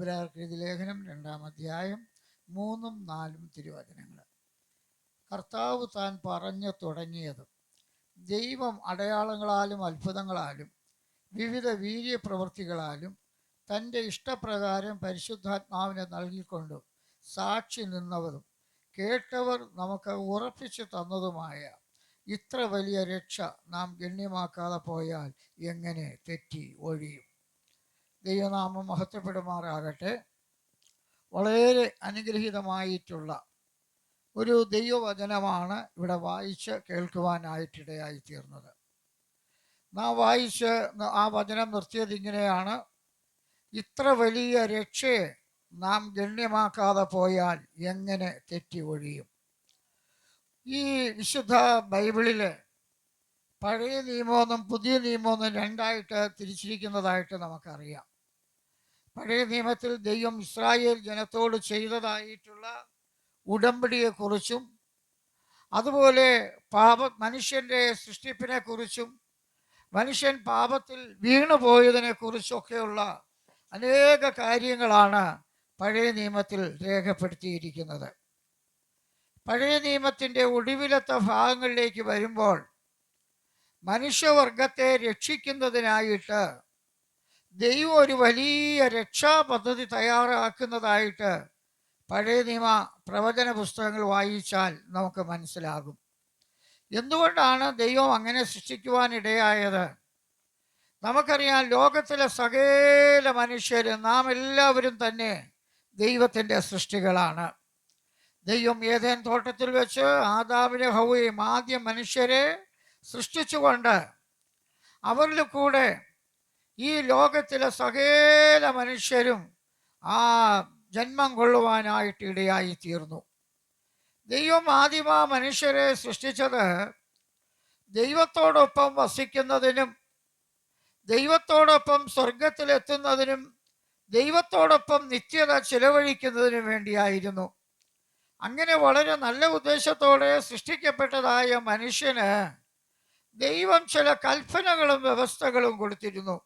എബ്രായർക്ക് എഴുതിയ ലേഖനം 2-ാം അധ്യായം 3-4 തിരുവചനങ്ങൾ. കർത്താവ് താൻ പറഞ്ഞു തുടങ്ങിയത് ദൈവം അടയാളങ്ങളാലും അത്ഭുതങ്ങളാലും വിവിധ വീര്യപ്രവൃത്തികളാലും തൻ്റെ ഇഷ്ടപ്രകാരം പരിശുദ്ധാത്മാവിനെ നൽകിക്കൊണ്ട് സാക്ഷി നിന്നവരും കേട്ടവർ നമുക്ക് ഉറപ്പിച്ചു തന്നതുമായ ഇത്ര വലിയ രക്ഷ നാം ഗണ്യമാക്കാതെ പോയാൽ എങ്ങനെ തെറ്റി ഒഴിയും? ദൈവനാമം മഹത്വപ്പെടുമാറാകട്ടെ. വളരെ അനുഗ്രഹീതമായിട്ടുള്ള ഒരു ദൈവവചനമാണ് ഇവിടെ വായിച്ച് കേൾക്കുവാനായിട്ടിടയായി തീർന്നത്. നാം വായിച്ച് ആ വചനം നിർത്തിയത് ഇങ്ങനെയാണ്: ഇത്ര വലിയ രക്ഷയെ നാം ഗണ്യമാക്കാതെ പോയാൽ എങ്ങനെ തെറ്റി ഒഴിയും? ഈ വിശുദ്ധ ബൈബിളിൽ പഴയ നിയമമെന്നും പുതിയ നിയമമെന്നും രണ്ടായിട്ട് തിരിച്ചിരിക്കുന്നതായിട്ട് നമുക്കറിയാം. പഴയ നിയമത്തിൽ ദൈവം ഇസ്രായേൽ ജനത്തോട് ചെയ്തതായിട്ടുള്ള ഉടമ്പടിയെക്കുറിച്ചും അതുപോലെ മനുഷ്യൻ്റെ സൃഷ്ടിപ്പിനെ കുറിച്ചും മനുഷ്യൻ പാപത്തിൽ വീണുപോയതിനെ കുറിച്ചൊക്കെയുള്ള അനേക കാര്യങ്ങളാണ് പഴയ നിയമത്തിൽ രേഖപ്പെടുത്തിയിരിക്കുന്നത്. പഴയ നിയമത്തിൻ്റെ ഒടുവിലത്തെ ഭാഗങ്ങളിലേക്ക് വരുമ്പോൾ മനുഷ്യവർഗത്തെ രക്ഷിക്കുന്നതിനായിട്ട് ദൈവം ഒരു വലിയ രക്ഷാപദ്ധതി തയ്യാറാക്കുന്നതായിട്ട് പഴയ നിയമ പ്രവചന പുസ്തകങ്ങൾ വായിച്ചാൽ നമുക്ക് മനസ്സിലാകും. എന്തുകൊണ്ടാണ് ദൈവം അങ്ങനെ സൃഷ്ടിക്കുവാനിടയായത്? നമുക്കറിയാം, ലോകത്തിലെ സകല മനുഷ്യരും നാം എല്ലാവരും തന്നെ ദൈവത്തിൻ്റെ സൃഷ്ടികളാണ്. ദൈവം ഏദെൻ തോട്ടത്തിൽ വെച്ച് ആദാമിനെ ഹവ്വയും ആദ്യം മനുഷ്യരെ സൃഷ്ടിച്ചുകൊണ്ട് അവരിൽ കൂടെ ഈ ലോകത്തിലെ സകല മനുഷ്യരും ആ ജന്മം കൊള്ളുവാനായിട്ട് ഇടയായി തീർന്നു. ദൈവം ആദിമ മനുഷ്യരെ സൃഷ്ടിച്ചത് ദൈവത്തോടൊപ്പം വസിക്കുന്നതിനും ദൈവത്തോടൊപ്പം സ്വർഗത്തിലെത്തുന്നതിനും ദൈവത്തോടൊപ്പം നിത്യത ചിലവഴിക്കുന്നതിനും വേണ്ടിയായിരുന്നു. അങ്ങനെ വളരെ നല്ല ഉദ്ദേശത്തോടെ സൃഷ്ടിക്കപ്പെട്ടതായ മനുഷ്യന് ദൈവം ചില കൽപ്പനകളും വ്യവസ്ഥകളും കൊടുത്തിരുന്നു.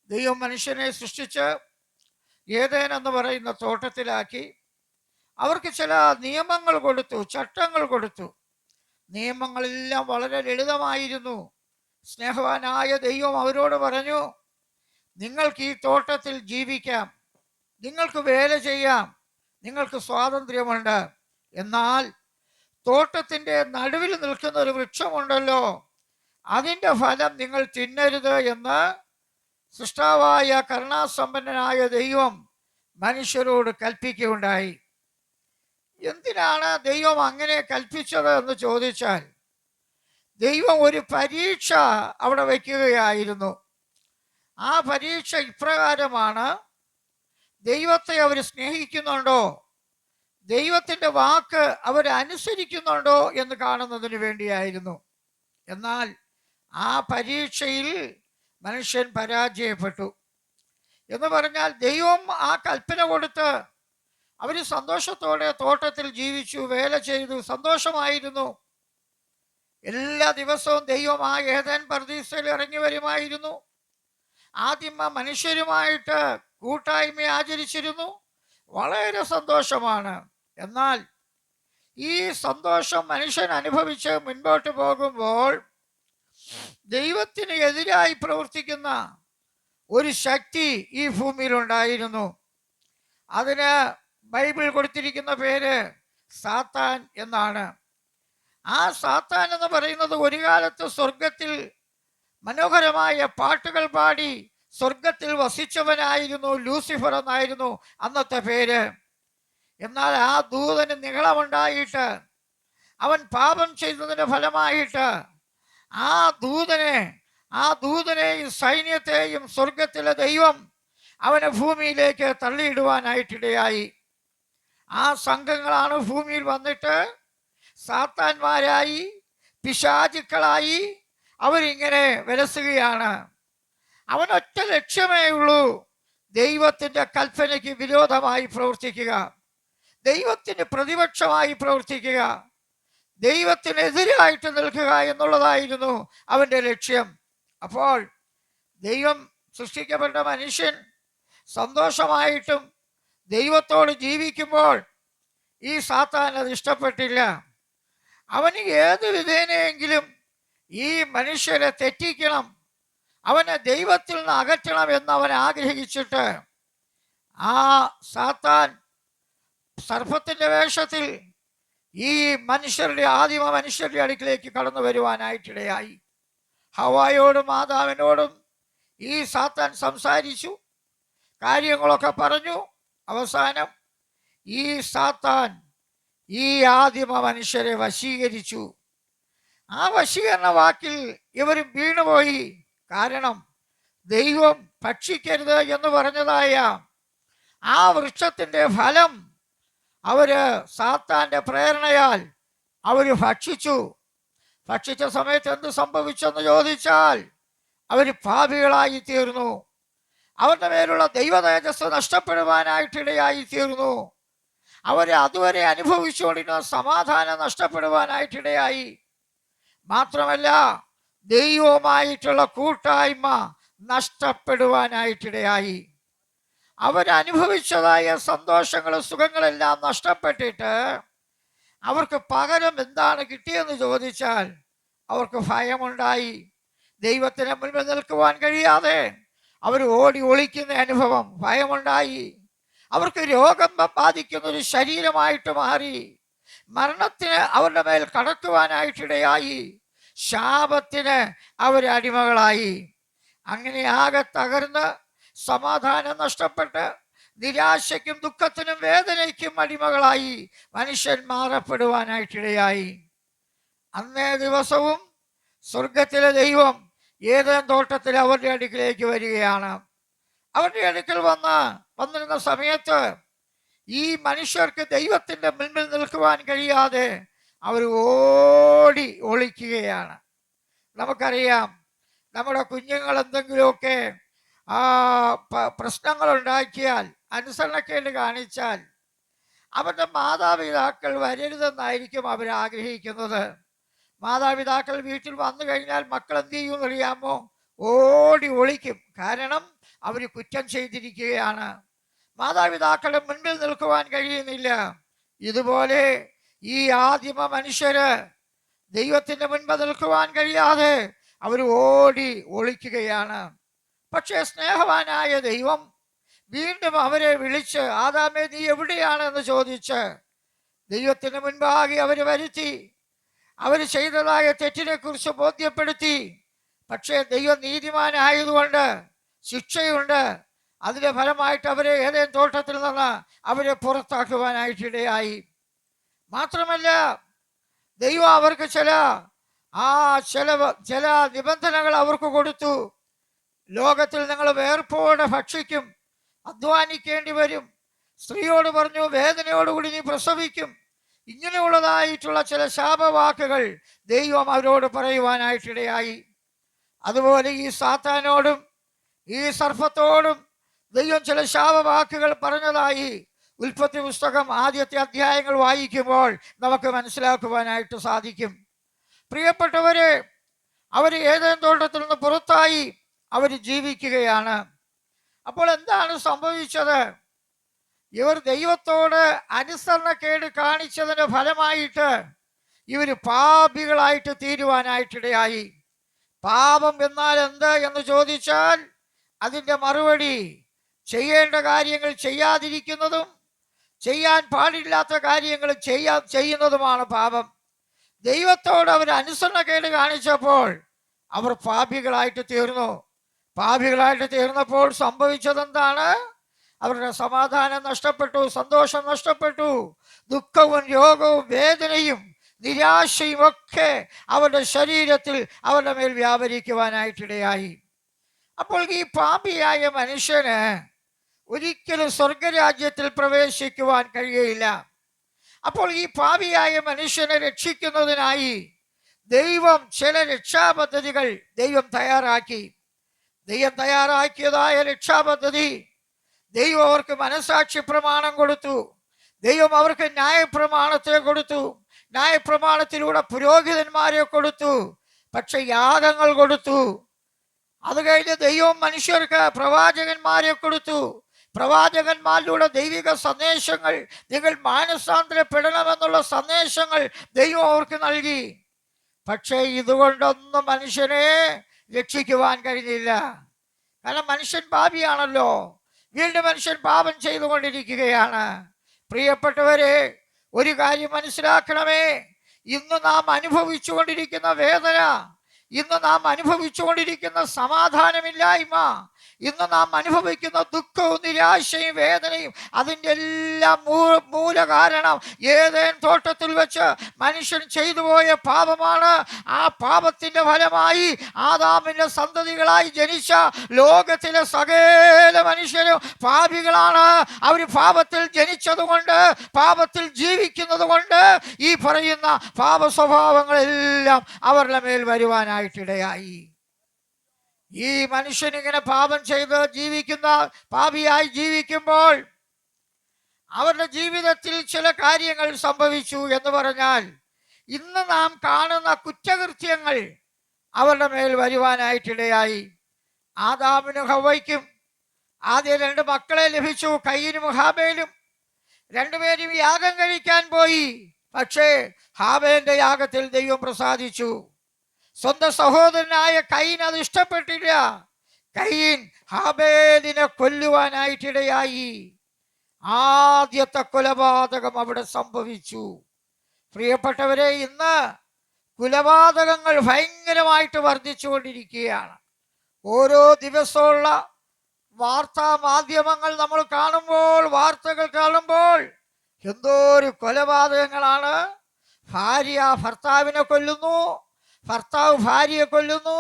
ദൈവം മനുഷ്യനെ സൃഷ്ടിച്ച് ഏദെൻ എന്ന് പറയുന്ന തോട്ടത്തിലാക്കി അവർക്ക് ചില നിയമങ്ങൾ കൊടുത്തു, ചട്ടങ്ങൾ കൊടുത്തു. നിയമങ്ങളെല്ലാം വളരെ ലളിതമായിരുന്നു. സ്നേഹവാനായ ദൈവം അവരോട് പറഞ്ഞു, നിങ്ങൾക്ക് ഈ തോട്ടത്തിൽ ജീവിക്കാം, നിങ്ങൾക്ക് വേല ചെയ്യാം, നിങ്ങൾക്ക് സ്വാതന്ത്ര്യമുണ്ട്. എന്നാൽ തോട്ടത്തിൻ്റെ നടുവിൽ നിൽക്കുന്ന ഒരു വൃക്ഷമുണ്ടല്ലോ, അതിൻ്റെ ഫലം നിങ്ങൾ തിന്നരുത് എന്ന് സൃഷ്ടാവായ കരുണാസമ്പന്നനായ ദൈവം മനുഷ്യരോട് കൽപ്പിക്കുകയുണ്ടായി. എന്തിനാണ് ദൈവം അങ്ങനെ കൽപ്പിച്ചത് എന്ന് ചോദിച്ചാൽ, ദൈവം ഒരു പരീക്ഷ അവിടെ വയ്ക്കുകയായിരുന്നു. ആ പരീക്ഷ ഇപ്രകാരമാണ്: ദൈവത്തെ അവർ സ്നേഹിക്കുന്നുണ്ടോ, ദൈവത്തിൻ്റെ വാക്ക് അവരനുസരിക്കുന്നുണ്ടോ എന്ന് കാണുന്നതിന് വേണ്ടിയായിരുന്നു. എന്നാൽ ആ പരീക്ഷയിൽ മനുഷ്യൻ പരാജയപ്പെട്ടു. എന്ന് പറഞ്ഞാൽ ദൈവം ആ കൽപ്പന കൊടുത്ത് അവർ സന്തോഷത്തോടെ തോട്ടത്തിൽ ജീവിച്ചു, വേല ചെയ്തു, സന്തോഷമായിരുന്നു. എല്ലാ ദിവസവും ദൈവം ആ ഏദെൻ പർദീസയിൽ ഇറങ്ങി വരുമായിരുന്നു. ആദിമ മനുഷ്യരുമായിട്ട് കൂട്ടായ്മ ആചരിച്ചിരുന്നു. വളരെ സന്തോഷമാണ്. എന്നാൽ ഈ സന്തോഷം മനുഷ്യൻ അനുഭവിച്ച് മുൻപോട്ട് പോകുമ്പോൾ ദൈവത്തിന് എതിരായി പ്രവർത്തിക്കുന്ന ഒരു ശക്തി ഈ ഭൂമിയിലുണ്ടായിരുന്നു. അതിന് ബൈബിൾ കൊടുത്തിരിക്കുന്ന പേര് സാത്താൻ എന്നാണ്. ആ സാത്താൻ എന്ന് പറയുന്നത് ഒരു കാലത്ത് സ്വർഗത്തിൽ മനോഹരമായ പാട്ടുകൾ പാടി സ്വർഗത്തിൽ വസിച്ചവനായിരുന്നു. ലൂസിഫർ എന്നായിരുന്നു അന്നത്തെ പേര്. എന്നാൽ ആ ദൂതന് നിഗളമുണ്ടായിട്ട് അവൻ പാപം ചെയ്തതിൻ്റെ ഫലമായിട്ട് ആ ദൂതനെയും സൈന്യത്തെയും സ്വർഗത്തിലെ ദൈവം അവനെ ഭൂമിയിലേക്ക് തള്ളിയിടുവാനായിട്ടിടയായി. ആ സംഘങ്ങളാണ് ഭൂമിയിൽ വന്നിട്ട് സാത്താന്മാരായി, പിശാചുക്കളായി അവരിങ്ങനെ വിലസുകയാണ്. അവനൊറ്റ ലക്ഷ്യമേ ഉള്ളൂ: ദൈവത്തിൻ്റെ കൽപ്പനയ്ക്ക് വിരോധമായി പ്രവർത്തിക്കുക, ദൈവത്തിന് പ്രതിപക്ഷമായി പ്രവർത്തിക്കുക, ദൈവത്തിനെതിരായിട്ട് നിൽക്കുക എന്നുള്ളതായിരുന്നു അവൻ്റെ ലക്ഷ്യം. അപ്പോൾ ദൈവം സൃഷ്ടിക്കപ്പെട്ട മനുഷ്യൻ സന്തോഷമായിട്ടും ദൈവത്തോട് ജീവിക്കുമ്പോൾ ഈ സാത്താൻ അത് ഇഷ്ടപ്പെട്ടില്ല. അവന് ഏത് വിധേനയെങ്കിലും ഈ മനുഷ്യരെ തെറ്റിക്കണം, അവനെ ദൈവത്തിൽ നിന്ന് അകറ്റണം എന്ന് അവൻ ആഗ്രഹിച്ചിട്ട് ആ സാത്താൻ സർപ്പത്തിൻ്റെ വേഷത്തിൽ ഈ ആദിമ മനുഷ്യരുടെ അടുക്കിലേക്ക് കടന്നു വരുവാനായിട്ടിടയായി. ഹവ്വായോടും ആദാമിനോടും ഈ സാത്താൻ സംസാരിച്ചു, കാര്യങ്ങളൊക്കെ പറഞ്ഞു. അവസാനം ഈ സാത്താൻ ഈ ആദിമ മനുഷ്യരെ വശീകരിച്ചു. ആ വശീകരണ വാക്കിൽ ഇവർ വീണുപോയി. കാരണം ദൈവം ഭക്ഷിക്കരുത് എന്ന് പറഞ്ഞതായ ആ വൃക്ഷത്തിൻ്റെ ഫലം അവര് സാത്താൻ്റെ പ്രേരണയാൽ അവർ ഭക്ഷിച്ചു. ഭക്ഷിച്ച സമയത്ത് എന്ത് സംഭവിച്ചെന്ന് ചോദിച്ചാൽ അവർ പാപികളായി തീർന്നു. അവരുടെ മേലുള്ള ദൈവ തേജസ് നഷ്ടപ്പെടുവാനായിട്ടിടയായി തീർന്നു. അവരെ അതുവരെ അനുഭവിച്ചുകൊണ്ടിരുന്ന സമാധാനം നഷ്ടപ്പെടുവാനായിട്ടിടയായി. മാത്രമല്ല, ദൈവവുമായിട്ടുള്ള കൂട്ടായ്മ നഷ്ടപ്പെടുവാനായിട്ടിടയായി. അവരനുഭവിച്ചതായ സന്തോഷങ്ങളും സുഖങ്ങളെല്ലാം നഷ്ടപ്പെട്ടിട്ട് അവർക്ക് പകരം എന്താണ് കിട്ടിയെന്ന് ചോദിച്ചാൽ അവർക്ക് ഭയമുണ്ടായി. ദൈവത്തിന് മുൻപിൽ നിൽക്കുവാൻ കഴിയാതെ അവർ ഓടി ഒളിക്കുന്ന അനുഭവം, ഭയമുണ്ടായി. അവർക്ക് രോഗം ബാധിക്കുന്നൊരു ശരീരമായിട്ട് മാറി. മരണത്തിന് അവരുടെ മേൽ കടക്കുവാനായിട്ടിടയായി. ശാപത്തിന് അവരടിമകളായി. അങ്ങനെ ആകെ തകർന്ന് സമാധാനം നഷ്ടപ്പെട്ട് നിരാശയ്ക്കും ദുഃഖത്തിനും വേദനയ്ക്കും അടിമകളായി മനുഷ്യൻ മാറപ്പെടുവാനായിട്ടിടയായി. അന്നേ ദിവസവും സ്വർഗത്തിലെ ദൈവം ഏതേൻ തോട്ടത്തിൽ അവരുടെ അടുക്കിലേക്ക് വരികയാണ്. അവരുടെ അടുക്കൽ വന്നിരുന്ന സമയത്ത് ഈ മനുഷ്യർക്ക് ദൈവത്തിൻ്റെ മുൻപിൽ നിൽക്കുവാൻ കഴിയാതെ അവർ ഓടി ഒളിക്കുകയാണ്. നമുക്കറിയാം, നമ്മുടെ കുഞ്ഞുങ്ങൾ എന്തെങ്കിലുമൊക്കെ പ്രശ്നങ്ങളുണ്ടാക്കിയാൽ, അനുസരണക്കേട് കാണിച്ചാൽ അവരുടെ മാതാപിതാക്കൾ വരരുതെന്നായിരിക്കും അവർ ആഗ്രഹിക്കുന്നത്. മാതാപിതാക്കൾ വീട്ടിൽ വന്നു കഴിഞ്ഞാൽ മക്കൾ എന്ത് ചെയ്യുമെന്ന് അറിയാമോ? ഓടി ഒളിക്കും. കാരണം അവർ കുറ്റം ചെയ്തിരിക്കുകയാണ്. മാതാപിതാക്കളുടെ മുൻപിൽ നിൽക്കുവാൻ കഴിയുന്നില്ല. ഇതുപോലെ ഈ ആദിമ മനുഷ്യര് ദൈവത്തിൻ്റെ മുൻപിൽ നിൽക്കുവാൻ കഴിയാതെ അവർ ഓടി ഒളിക്കുകയാണ്. പക്ഷേ സ്നേഹവാനായ ദൈവം വീണ്ടും അവരെ വിളിച്ച്, ആദാമേ നീ എവിടെയാണെന്ന് ചോദിച്ച് ദൈവത്തിന് മുൻപാകെ അവർ വരുത്തി. അവർ ചെയ്തതായ തെറ്റിനെ കുറിച്ച് ബോധ്യപ്പെടുത്തി. പക്ഷേ ദൈവം നീതിമാനായതുകൊണ്ട് ശിക്ഷയുണ്ട്. അതിൻ്റെ ഫലമായിട്ട് അവരെ ഏതേൻ തോട്ടത്തിൽ നിന്ന് അവരെ പുറത്താക്കുവാനായിട്ടിടയായി. മാത്രമല്ല, ദൈവം അവർക്ക് ചില നിബന്ധനകൾ അവർക്ക് കൊടുത്തു. ലോകത്തിൽ നിങ്ങൾ വേർപ്പോടെ ഭക്ഷിക്കും, അധ്വാനിക്കേണ്ടി വരും. സ്ത്രീയോട് പറഞ്ഞു, വേദനയോടുകൂടി നീ പ്രസവിക്കും. ഇങ്ങനെയുള്ളതായിട്ടുള്ള ചില ശാപവാക്കുകൾ ദൈവം അവരോട് പറയുവാനായിട്ടിടയായി. അതുപോലെ ഈ സാത്താനോടും ഈ സർപ്പത്തോടും ദൈവം ചില ശാപവാക്കുകൾ പറഞ്ഞതായി ഉൽപ്പത്തി പുസ്തകം ആദ്യത്തെ അധ്യായങ്ങൾ വായിക്കുമ്പോൾ നമുക്ക് മനസ്സിലാക്കുവാനായിട്ട് സാധിക്കും. പ്രിയപ്പെട്ടവരെ, അവർ ഏതേൻ തോട്ടത്തിൽ നിന്ന് പുറത്തായി അവർ ജീവിക്കുകയാണ്. അപ്പോൾ എന്താണ് സംഭവിച്ചത്? ഇവർ ദൈവത്തോട് അനുസരണക്കേട് കാണിച്ചതിൻ്റെ ഫലമായിട്ട് ഇവർ പാപികളായിട്ട് തീരുവാനായിട്ടിടയായി. പാപം എന്നാൽ എന്ത് എന്ന് ചോദിച്ചാൽ അതിൻ്റെ മറുപടി ചെയ്യേണ്ട കാര്യങ്ങൾ ചെയ്യാതിരിക്കുന്നതും ചെയ്യാൻ പാടില്ലാത്ത കാര്യങ്ങൾ ചെയ്യുന്നതുമാണ് പാപം. ദൈവത്തോട് അവർ അനുസരണക്കേട് കാണിച്ചപ്പോൾ അവർ പാപികളായിട്ട് തീർന്നു. പാപികളായിട്ട് തീർന്നപ്പോൾ സംഭവിച്ചതെന്താണ്? അവരുടെ സമാധാനം നഷ്ടപ്പെട്ടു, സന്തോഷം നഷ്ടപ്പെട്ടു. ദുഃഖവും രോഗവും വേദനയും നിരാശയും ഒക്കെ അവരുടെ ശരീരത്തിൽ അവരുടെ മേൽ വ്യാപരിക്കുവാനായിട്ടിടയായി. അപ്പോൾ ഈ പാപിയായ മനുഷ്യന് ഒരിക്കലും സ്വർഗരാജ്യത്തിൽ പ്രവേശിക്കുവാൻ കഴിയുകയില്ല. അപ്പോൾ ഈ പാപിയായ മനുഷ്യനെ രക്ഷിക്കുന്നതിനായി ദൈവം ചില രക്ഷാപദ്ധതികൾ തയ്യാറാക്കി. ദൈവം തയ്യാറാക്കിയതായ രക്ഷാപദ്ധതി, ദൈവം അവർക്ക് മനസാക്ഷി പ്രമാണം കൊടുത്തു. ദൈവം അവർക്ക് ന്യായപ്രമാണത്തെ കൊടുത്തു. ന്യായപ്രമാണത്തിലൂടെ പുരോഹിതന്മാരെ കൊടുത്തു. പക്ഷെ യാഗങ്ങൾ കൊടുത്തു. അത് കഴിഞ്ഞ് ദൈവം മനുഷ്യർക്ക് പ്രവാചകന്മാരെ കൊടുത്തു. പ്രവാചകന്മാരിലൂടെ ദൈവിക സന്ദേശങ്ങൾ, നിങ്ങൾ മാനസാന്തരപ്പെടണമെന്നുള്ള സന്ദേശങ്ങൾ ദൈവം അവർക്ക് നൽകി. പക്ഷേ ഇതുകൊണ്ടൊന്നും മനുഷ്യനെ രക്ഷിക്കുവാൻ കഴിഞ്ഞില്ല. കാരണം മനുഷ്യൻ പാപിയാണല്ലോ. വീണ്ടും മനുഷ്യൻ പാപം ചെയ്തുകൊണ്ടിരിക്കുകയാണ്. പ്രിയപ്പെട്ടവരെ, ഒരു കാര്യം മനസ്സിലാക്കണമേ. ഇന്ന് നാം അനുഭവിച്ചുകൊണ്ടിരിക്കുന്ന വേദന, ഇന്ന് നാം അനുഭവിച്ചുകൊണ്ടിരിക്കുന്ന സമാധാനമില്ലായ്മ, ഇന്ന് നാം അനുഭവിക്കുന്ന ദുഃഖവും നിരാശയും വേദനയും, അതിൻ്റെ എല്ലാം മൂല കാരണം ഏതേൻ തോട്ടത്തിൽ വെച്ച് മനുഷ്യൻ ചെയ്തു പോയ പാപമാണ്. ആ പാപത്തിൻ്റെ ഫലമായി ആദാമിൻ്റെ സന്തതികളായി ജനിച്ച ലോകത്തിലെ സകല മനുഷ്യരും പാപികളാണ്. അവർ പാപത്തിൽ ജനിച്ചതുകൊണ്ട്, പാപത്തിൽ ജീവിക്കുന്നത് കൊണ്ട് ഈ പറയുന്ന പാപ സ്വഭാവങ്ങളെല്ലാം അവരുടെ മേൽ വരുവാനായിട്ടിടയായി. ഈ മനുഷ്യനിങ്ങനെ പാപം ചെയ്ത് ജീവിക്കുന്ന, പാപിയായി ജീവിക്കുമ്പോൾ അവരുടെ ജീവിതത്തിൽ ചില കാര്യങ്ങൾ സംഭവിച്ചു എന്ന് പറഞ്ഞാൽ, ഇന്ന് നാം കാണുന്ന കുറ്റകൃത്യങ്ങൾ അവരുടെ മേൽ വരുവാനായിട്ടിടയായി. ആദാമിനും ഹവ്വയ്ക്കും ആദ്യം 2 മക്കളെ ലഭിച്ചു, കയീനും ഹാബേലും. രണ്ടുപേരും യാഗം കഴിക്കാൻ പോയി. പക്ഷേ ഹാബേലിന്റെ യാഗത്തിൽ ദൈവം പ്രസാദിച്ചു. സ്വന്തം സഹോദരനായ കയീൻ അത് ഇഷ്ടപ്പെട്ടില്ല. കയീൻ ഹാബേലിനെ കൊല്ലുവാനായിട്ടിടയായി. ആദ്യത്തെ കൊലപാതകം അവിടെ സംഭവിച്ചു. പ്രിയപ്പെട്ടവരെ, ഇന്ന് കൊലപാതകങ്ങൾ ഭയങ്കരമായിട്ട് വർദ്ധിച്ചുകൊണ്ടിരിക്കുകയാണ്. ഓരോ ദിവസമുള്ള വാർത്താ മാധ്യമങ്ങൾ നമ്മൾ കാണുമ്പോൾ, വാർത്തകൾ കാണുമ്പോൾ എന്തോരു കൊലപാതകങ്ങളാണ്. ഭാര്യ ഭർത്താവിനെ കൊല്ലുന്നു, ഭർത്താവ് ഭാര്യയെ കൊല്ലുന്നു,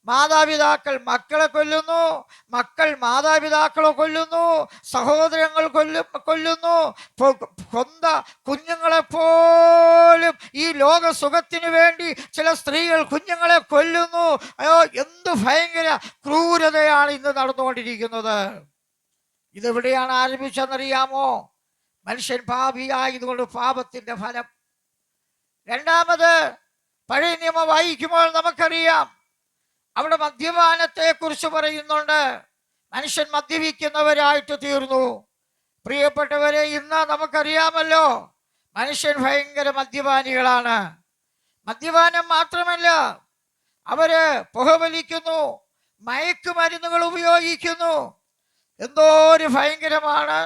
മാതാപിതാക്കൾ മക്കളെ കൊല്ലുന്നു, മക്കൾ മാതാപിതാക്കളെ കൊല്ലുന്നു, സഹോദരങ്ങൾ കൊല്ലുന്നു. സ്വന്ത കുഞ്ഞുങ്ങളെപ്പോലും ഈ ലോക സുഖത്തിന് വേണ്ടി ചില സ്ത്രീകൾ കുഞ്ഞുങ്ങളെ കൊല്ലുന്നു. അയ്യോ, എന്ത് ഭയങ്കര ക്രൂരതയാണ് ഇന്ന് നടന്നുകൊണ്ടിരിക്കുന്നത്. ഇതെവിടെയാണ് ആരംഭിച്ചെന്നറിയാമോ? മനുഷ്യൻ പാപിയായതുകൊണ്ട് പാപത്തിന്റെ ഫലം. രണ്ടാമത്, പഴയ നിയമം വായിക്കുമ്പോൾ നമുക്കറിയാം, അവിടെ മദ്യപാനത്തെ കുറിച്ച് പറയുന്നുണ്ട്. മനുഷ്യൻ മദ്യപിക്കുന്നവരായിട്ട് തീർന്നു. പ്രിയപ്പെട്ടവരെ, ഇന്ന് നമുക്കറിയാമല്ലോ, മനുഷ്യൻ ഭയങ്കര മദ്യപാനികളാണ്. മദ്യപാനം മാത്രമല്ല, അവര് പുകവലിക്കുന്നു, മയക്കുമരുന്നുകൾ ഉപയോഗിക്കുന്നു. എന്തോ ഒരു ഭയങ്കരമാണ്.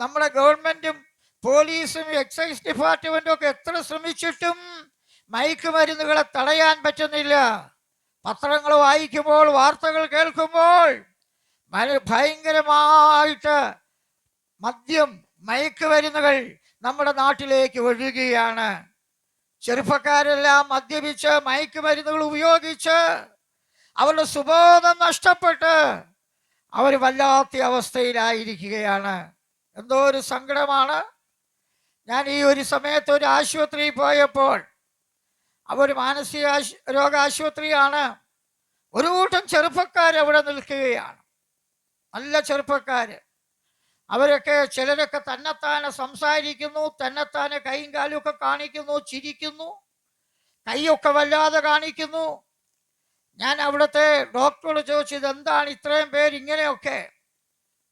നമ്മുടെ ഗവൺമെന്റും പോലീസും എക്സൈസ് ഡിപ്പാർട്ട്മെന്റും ഒക്കെ എത്ര ശ്രമിച്ചിട്ടും മയക്കുമരുന്നുകളെ തടയാൻ പറ്റുന്നില്ല. പത്രങ്ങൾ വായിക്കുമ്പോൾ, വാർത്തകൾ കേൾക്കുമ്പോൾ ഭയങ്കരമായിട്ട് മദ്യം, മയക്കുമരുന്നുകൾ നമ്മുടെ നാട്ടിലേക്ക് ഒഴുകുകയാണ്. ചെറുപ്പക്കാരെല്ലാം മദ്യപിച്ച് മയക്കുമരുന്നുകൾ ഉപയോഗിച്ച് അവരുടെ സുബോധം നഷ്ടപ്പെട്ട് അവർ വല്ലാത്ത അവസ്ഥയിലായിരിക്കുകയാണ്. എന്തോ ഒരു സങ്കടമാണ്. ഞാൻ ഈ ഒരു സമയത്ത് ഒരു ആശുപത്രിയിൽ പോയപ്പോൾ, അവർ മാനസിക രോഗ ആശുപത്രിയാണ്. ഒരു കൂട്ടം ചെറുപ്പക്കാർ അവിടെ നിൽക്കുകയാണ്, നല്ല ചെറുപ്പക്കാർ. അവരൊക്കെ, ചിലരൊക്കെ തന്നെത്താനെ സംസാരിക്കുന്നു, തന്നെത്താനെ കൈയും കാലും ഒക്കെ കാണിക്കുന്നു, ചിരിക്കുന്നു, കൈയൊക്കെ വല്ലാതെ കാണിക്കുന്നു. ഞാൻ അവിടുത്തെ ഡോക്ടറോട് ചോദിച്ചു, ഇതെന്താണ് ഇത്രയും പേര് ഇങ്ങനെയൊക്കെ?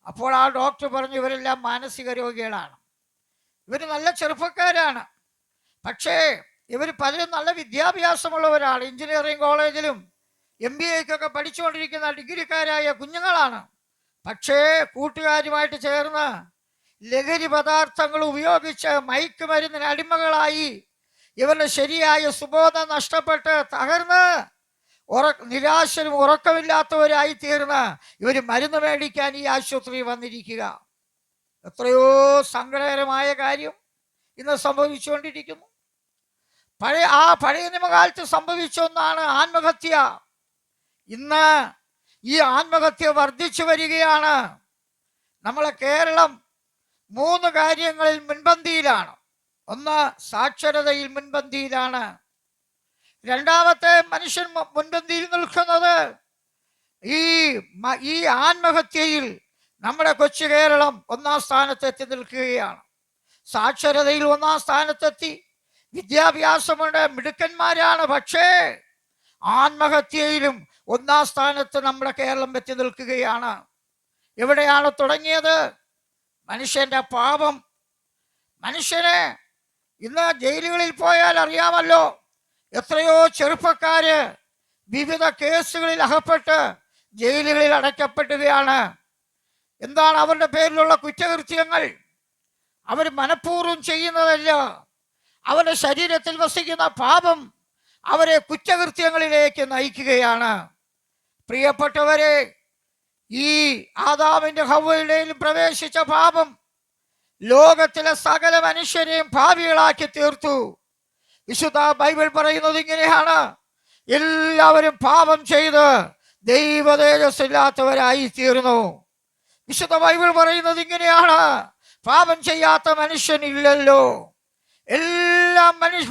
അപ്പോൾ ആ ഡോക്ടർ പറഞ്ഞു, ഇവരെല്ലാം മാനസിക രോഗികളാണ്. ഇവർ നല്ല ചെറുപ്പക്കാരാണ്, പക്ഷേ ഇവർ പലരും നല്ല വിദ്യാഭ്യാസമുള്ളവരാണ്. എഞ്ചിനീയറിംഗ് കോളേജിലും MBAക്കൊക്കെ പഠിച്ചുകൊണ്ടിരിക്കുന്ന ഡിഗ്രിക്കാരായ കുഞ്ഞുങ്ങളാണ്. പക്ഷേ കൂട്ടുകാരുമായിട്ട് ചേർന്ന് ലഹരി പദാർത്ഥങ്ങൾ ഉപയോഗിച്ച് മയക്കുമരുന്നിന് അടിമകളായി ഇവരുടെ ശരിയായ സുബോധം നഷ്ടപ്പെട്ട് തകർന്ന് നിരാശരും ഉറക്കമില്ലാത്തവരായി തീർന്ന് ഇവർ മരുന്ന് മേടിക്കാൻ ഈ ആശുപത്രി വന്നിരിക്കുക. എത്രയോ സങ്കടകരമായ കാര്യം ഇന്ന് സംഭവിച്ചുകൊണ്ടിരിക്കുന്നു. പഴയ നിയമകാലത്ത് സംഭവിച്ച ഒന്നാണ് ആത്മഹത്യ. ഇന്ന് ഈ ആത്മഹത്യ വർദ്ധിച്ചു വരികയാണ്. നമ്മളെ കേരളം 3 കാര്യങ്ങളിൽ മുൻപന്തിയിലാണ്. ഒന്ന്, സാക്ഷരതയിൽ മുൻപന്തിയിലാണ്. രണ്ടാമത്തെ, മനുഷ്യൻ മുൻപന്തിയിൽ നിൽക്കുന്നത് ഈ ആത്മഹത്യയിൽ നമ്മുടെ കൊച്ചു കേരളം 1-ാം സ്ഥാനത്തെത്തി നിൽക്കുകയാണ്. സാക്ഷരതയിൽ 1-ാം സ്ഥാനത്തെത്തി, വിദ്യാഭ്യാസമുണ്ട്, മിടുക്കന്മാരാണ്. പക്ഷേ ആത്മഹത്യയിലും 1-ാം സ്ഥാനത്ത് നമ്മുടെ കേരളം എത്തി നിൽക്കുകയാണ്. എവിടെയാണ് തുടങ്ങിയത്? മനുഷ്യന്റെ പാപം. മനുഷ്യനെ ഇന്ന് ജയിലുകളിൽ പോയാൽ അറിയാമല്ലോ, എത്രയോ ചെറുപ്പക്കാര് വിവിധ കേസുകളിൽ അകപ്പെട്ട് ജയിലുകളിൽ അടയ്ക്കപ്പെടുകയാണ്. എന്താണ് അവരുടെ പേരിലുള്ള കുറ്റകൃത്യങ്ങൾ? അവർ മനഃപൂർവ്വം ചെയ്യുന്നതല്ല. അവരുടെ ശരീരത്തിൽ വസിക്കുന്ന പാപം അവരെ കുറ്റകൃത്യങ്ങളിലേക്ക് നയിക്കുകയാണ്. പ്രിയപ്പെട്ടവരെ, ഈ ആദാമിന്റെ ഹവ്വയുടെയും പ്രവേശിച്ച പാപം ലോകത്തിലെ സകല മനുഷ്യരെയും പാപികളാക്കി തീർത്തു. വിശുദ്ധ ബൈബിൾ പറയുന്നത് ഇങ്ങനെയാണ്: എല്ലാവരും പാപം ചെയ്ത് ദൈവതേജസ്സില്ലാത്തവരായി തീർന്നു. വിശുദ്ധ ബൈബിൾ പറയുന്നത് ഇങ്ങനെയാണ്: പാപം ചെയ്യാത്ത മനുഷ്യനില്ലല്ലോ.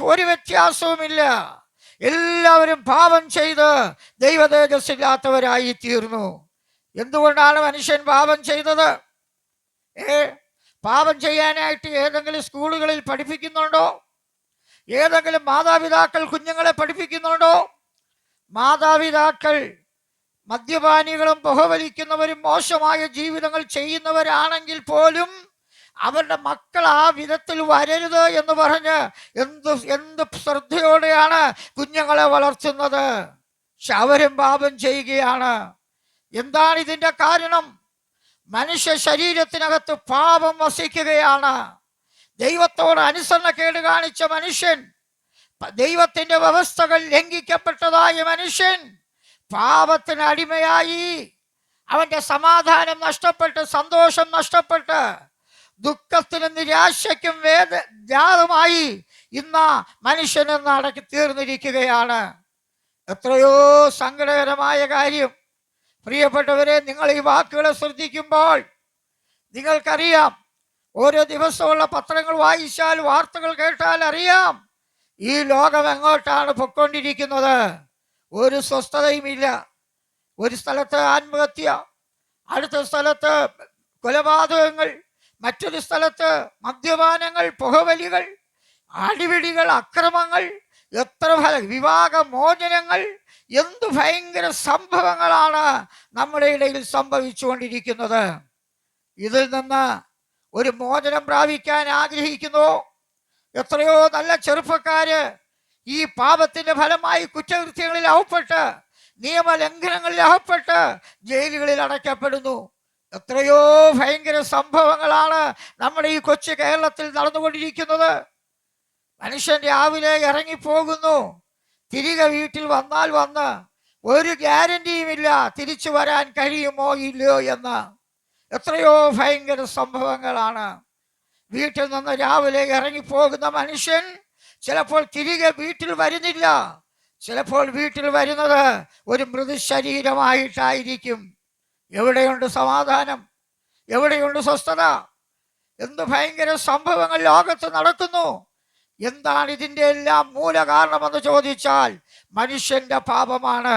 ഒരു വ്യത്യാസവുമില്ല. എല്ലാവരും പാപം ചെയ്ത് ദൈവതേജസ്സില്ലാത്തവരായി തീർന്നു. എന്തുകൊണ്ടാണ് മനുഷ്യൻ പാപം ചെയ്തത്? പാപം ചെയ്യാനായിട്ട് ഏതെങ്കിലും സ്കൂളുകളിൽ പഠിപ്പിക്കുന്നുണ്ടോ? ഏതെങ്കിലും മാതാപിതാക്കൾ കുഞ്ഞുങ്ങളെ പഠിപ്പിക്കുന്നുണ്ടോ? മാതാപിതാക്കൾ മദ്യപാനികളും പുകവലിക്കുന്നവരും മോശമായ ജീവിതങ്ങൾ ചെയ്യുന്നവരാണെങ്കിൽ പോലും അവരുടെ മക്കൾ ആ വിധത്തിൽ വരരുത് എന്ന് പറഞ്ഞ് എന്ത് ശ്രദ്ധയോടെയാണ് കുഞ്ഞുങ്ങളെ വളർത്തുന്നത്. പക്ഷെ അവരും പാപം ചെയ്യുകയാണ്. എന്താണ് ഇതിന്റെ കാരണം? മനുഷ്യ ശരീരത്തിനകത്ത് പാപം വസിക്കുകയാണ്. ദൈവത്തോട് അനുസരണക്കേട് കാണിച്ച മനുഷ്യൻ, ദൈവത്തിന്റെ വ്യവസ്ഥകൾ ലംഘിക്കപ്പെട്ടതായ മനുഷ്യൻ പാപത്തിന് അടിമയായി. അവന്റെ സമാധാനം നഷ്ടപ്പെട്ട്, സന്തോഷം നഷ്ടപ്പെട്ട്, ദുഃഖത്തിനും നിരാശയ്ക്കും ജാതമായി ഇന്ന് മനുഷ്യനെന്ന് അടക്കി തീർന്നിരിക്കുകയാണ്. എത്രയോ സങ്കടകരമായ കാര്യം. പ്രിയപ്പെട്ടവരെ, നിങ്ങൾ ഈ വാക്കുകളെ ശ്രദ്ധിക്കുമ്പോൾ നിങ്ങൾക്കറിയാം, ഓരോ ദിവസമുള്ള പത്രങ്ങൾ വായിച്ചാൽ, വാർത്തകൾ കേട്ടാൽ അറിയാം, ഈ ലോകം എങ്ങോട്ടാണ് പൊയ്ക്കൊണ്ടിരിക്കുന്നത്. ഒരു സ്വസ്ഥതയുമില്ല. ഒരു സ്ഥലത്ത് ആത്മഹത്യ, അടുത്ത സ്ഥലത്ത് കൊലപാതകങ്ങൾ, മറ്റൊരു സ്ഥലത്ത് മദ്യപാനങ്ങൾ, പുകവലികൾ, അടിപിടികൾ, അക്രമങ്ങൾ, എത്ര വിവാഹമോചനങ്ങൾ, എന്ത് ഭയങ്കര സംഭവങ്ങളാണ് നമ്മുടെ ഇടയിൽ സംഭവിച്ചുകൊണ്ടിരിക്കുന്നത്. ഇതിൽ നിന്ന് ഒരു മോചനം പ്രാപിക്കാൻ ആഗ്രഹിക്കുന്നു. എത്രയോ നല്ല ചെറുപ്പക്കാര് ഈ പാപത്തിന്റെ ഫലമായി കുറ്റകൃത്യങ്ങളിൽ അകപ്പെട്ട്, നിയമലംഘനങ്ങളിൽ അകപ്പെട്ട് ജയിലുകളിൽ അടയ്ക്കപ്പെടുന്നു. എത്രയോ ഭയങ്കര സംഭവങ്ങളാണ് നമ്മുടെ ഈ കൊച്ചു കേരളത്തിൽ നടന്നുകൊണ്ടിരിക്കുന്നത്. മനുഷ്യൻ രാവിലെ ഇറങ്ങിപ്പോകുന്നു, തിരികെ വീട്ടിൽ വന്ന് ഒരു ഗ്യാരണ്ടിയുമില്ല തിരിച്ചു വരാൻ കഴിയുമോ ഇല്ലയോ എന്ന്. എത്രയോ ഭയങ്കര സംഭവങ്ങളാണ്. വീട്ടിൽ നിന്ന് രാവിലെ ഇറങ്ങിപ്പോകുന്ന മനുഷ്യൻ ചിലപ്പോൾ തിരികെ വീട്ടിൽ വരുന്നില്ല. ചിലപ്പോൾ വീട്ടിൽ വരുന്നത് ഒരു മൃതശരീരമായിട്ടായിരിക്കും. എവിടെയുണ്ട് സമാധാനം? എവിടെയുണ്ട് സ്വസ്ഥത? എന്ത് ഭയങ്കര സംഭവങ്ങൾ ലോകത്ത് നടക്കുന്നു. എന്താണ് ഇതിൻ്റെ എല്ലാം മൂല കാരണമെന്ന് ചോദിച്ചാൽ മനുഷ്യന്റെ പാപമാണ്.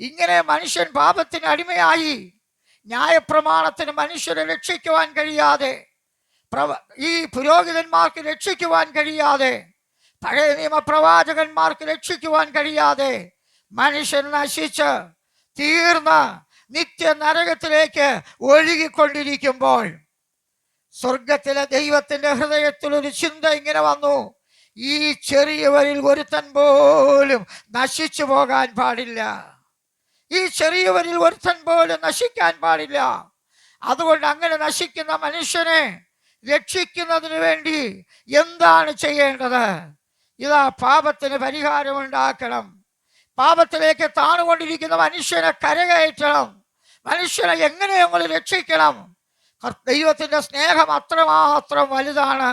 ഇങ്ങനെ മനുഷ്യൻ പാപത്തിന് അടിമയായി, ന്യായപ്രമാണത്തിന് മനുഷ്യരെ രക്ഷിക്കുവാൻ കഴിയാതെ, ഈ പുരോഹിതന്മാർക്ക് രക്ഷിക്കുവാൻ കഴിയാതെ, പഴയ നിയമപ്രവാചകന്മാർക്ക് രക്ഷിക്കുവാൻ കഴിയാതെ മനുഷ്യൻ നശിച്ച് തീർന്ന് നിത്യ നരകത്തിലേക്ക് ഒഴുകിക്കൊണ്ടിരിക്കുമ്പോൾ സ്വർഗത്തിലെ ദൈവത്തിന്റെ ഹൃദയത്തിൽ ഒരു ചിന്ത ഇങ്ങനെ വന്നു: ഈ ചെറിയവരിൽ ഒരുത്തൻ പോലും നശിച്ചു പോകാൻ പാടില്ല. ഈ ചെറിയവരിൽ ഒരുത്തൻ പോലും നശിക്കാൻ പാടില്ല. അതുകൊണ്ട് അങ്ങനെ നശിക്കുന്ന മനുഷ്യനെ രക്ഷിക്കുന്നതിന് വേണ്ടി എന്താണ് ചെയ്യേണ്ടത്? ഇതാ, പാപത്തിന് പരിഹാരമുണ്ടാക്കണം. പാപത്തിലേക്ക് താണുകൊണ്ടിരിക്കുന്ന മനുഷ്യനെ കരകയറ്റണം. മനുഷ്യനെ എങ്ങനെയെങ്കിലും രക്ഷിക്കണം. ദൈവത്തിന്റെ സ്നേഹം അത്രമാത്രം വലുതാണ്.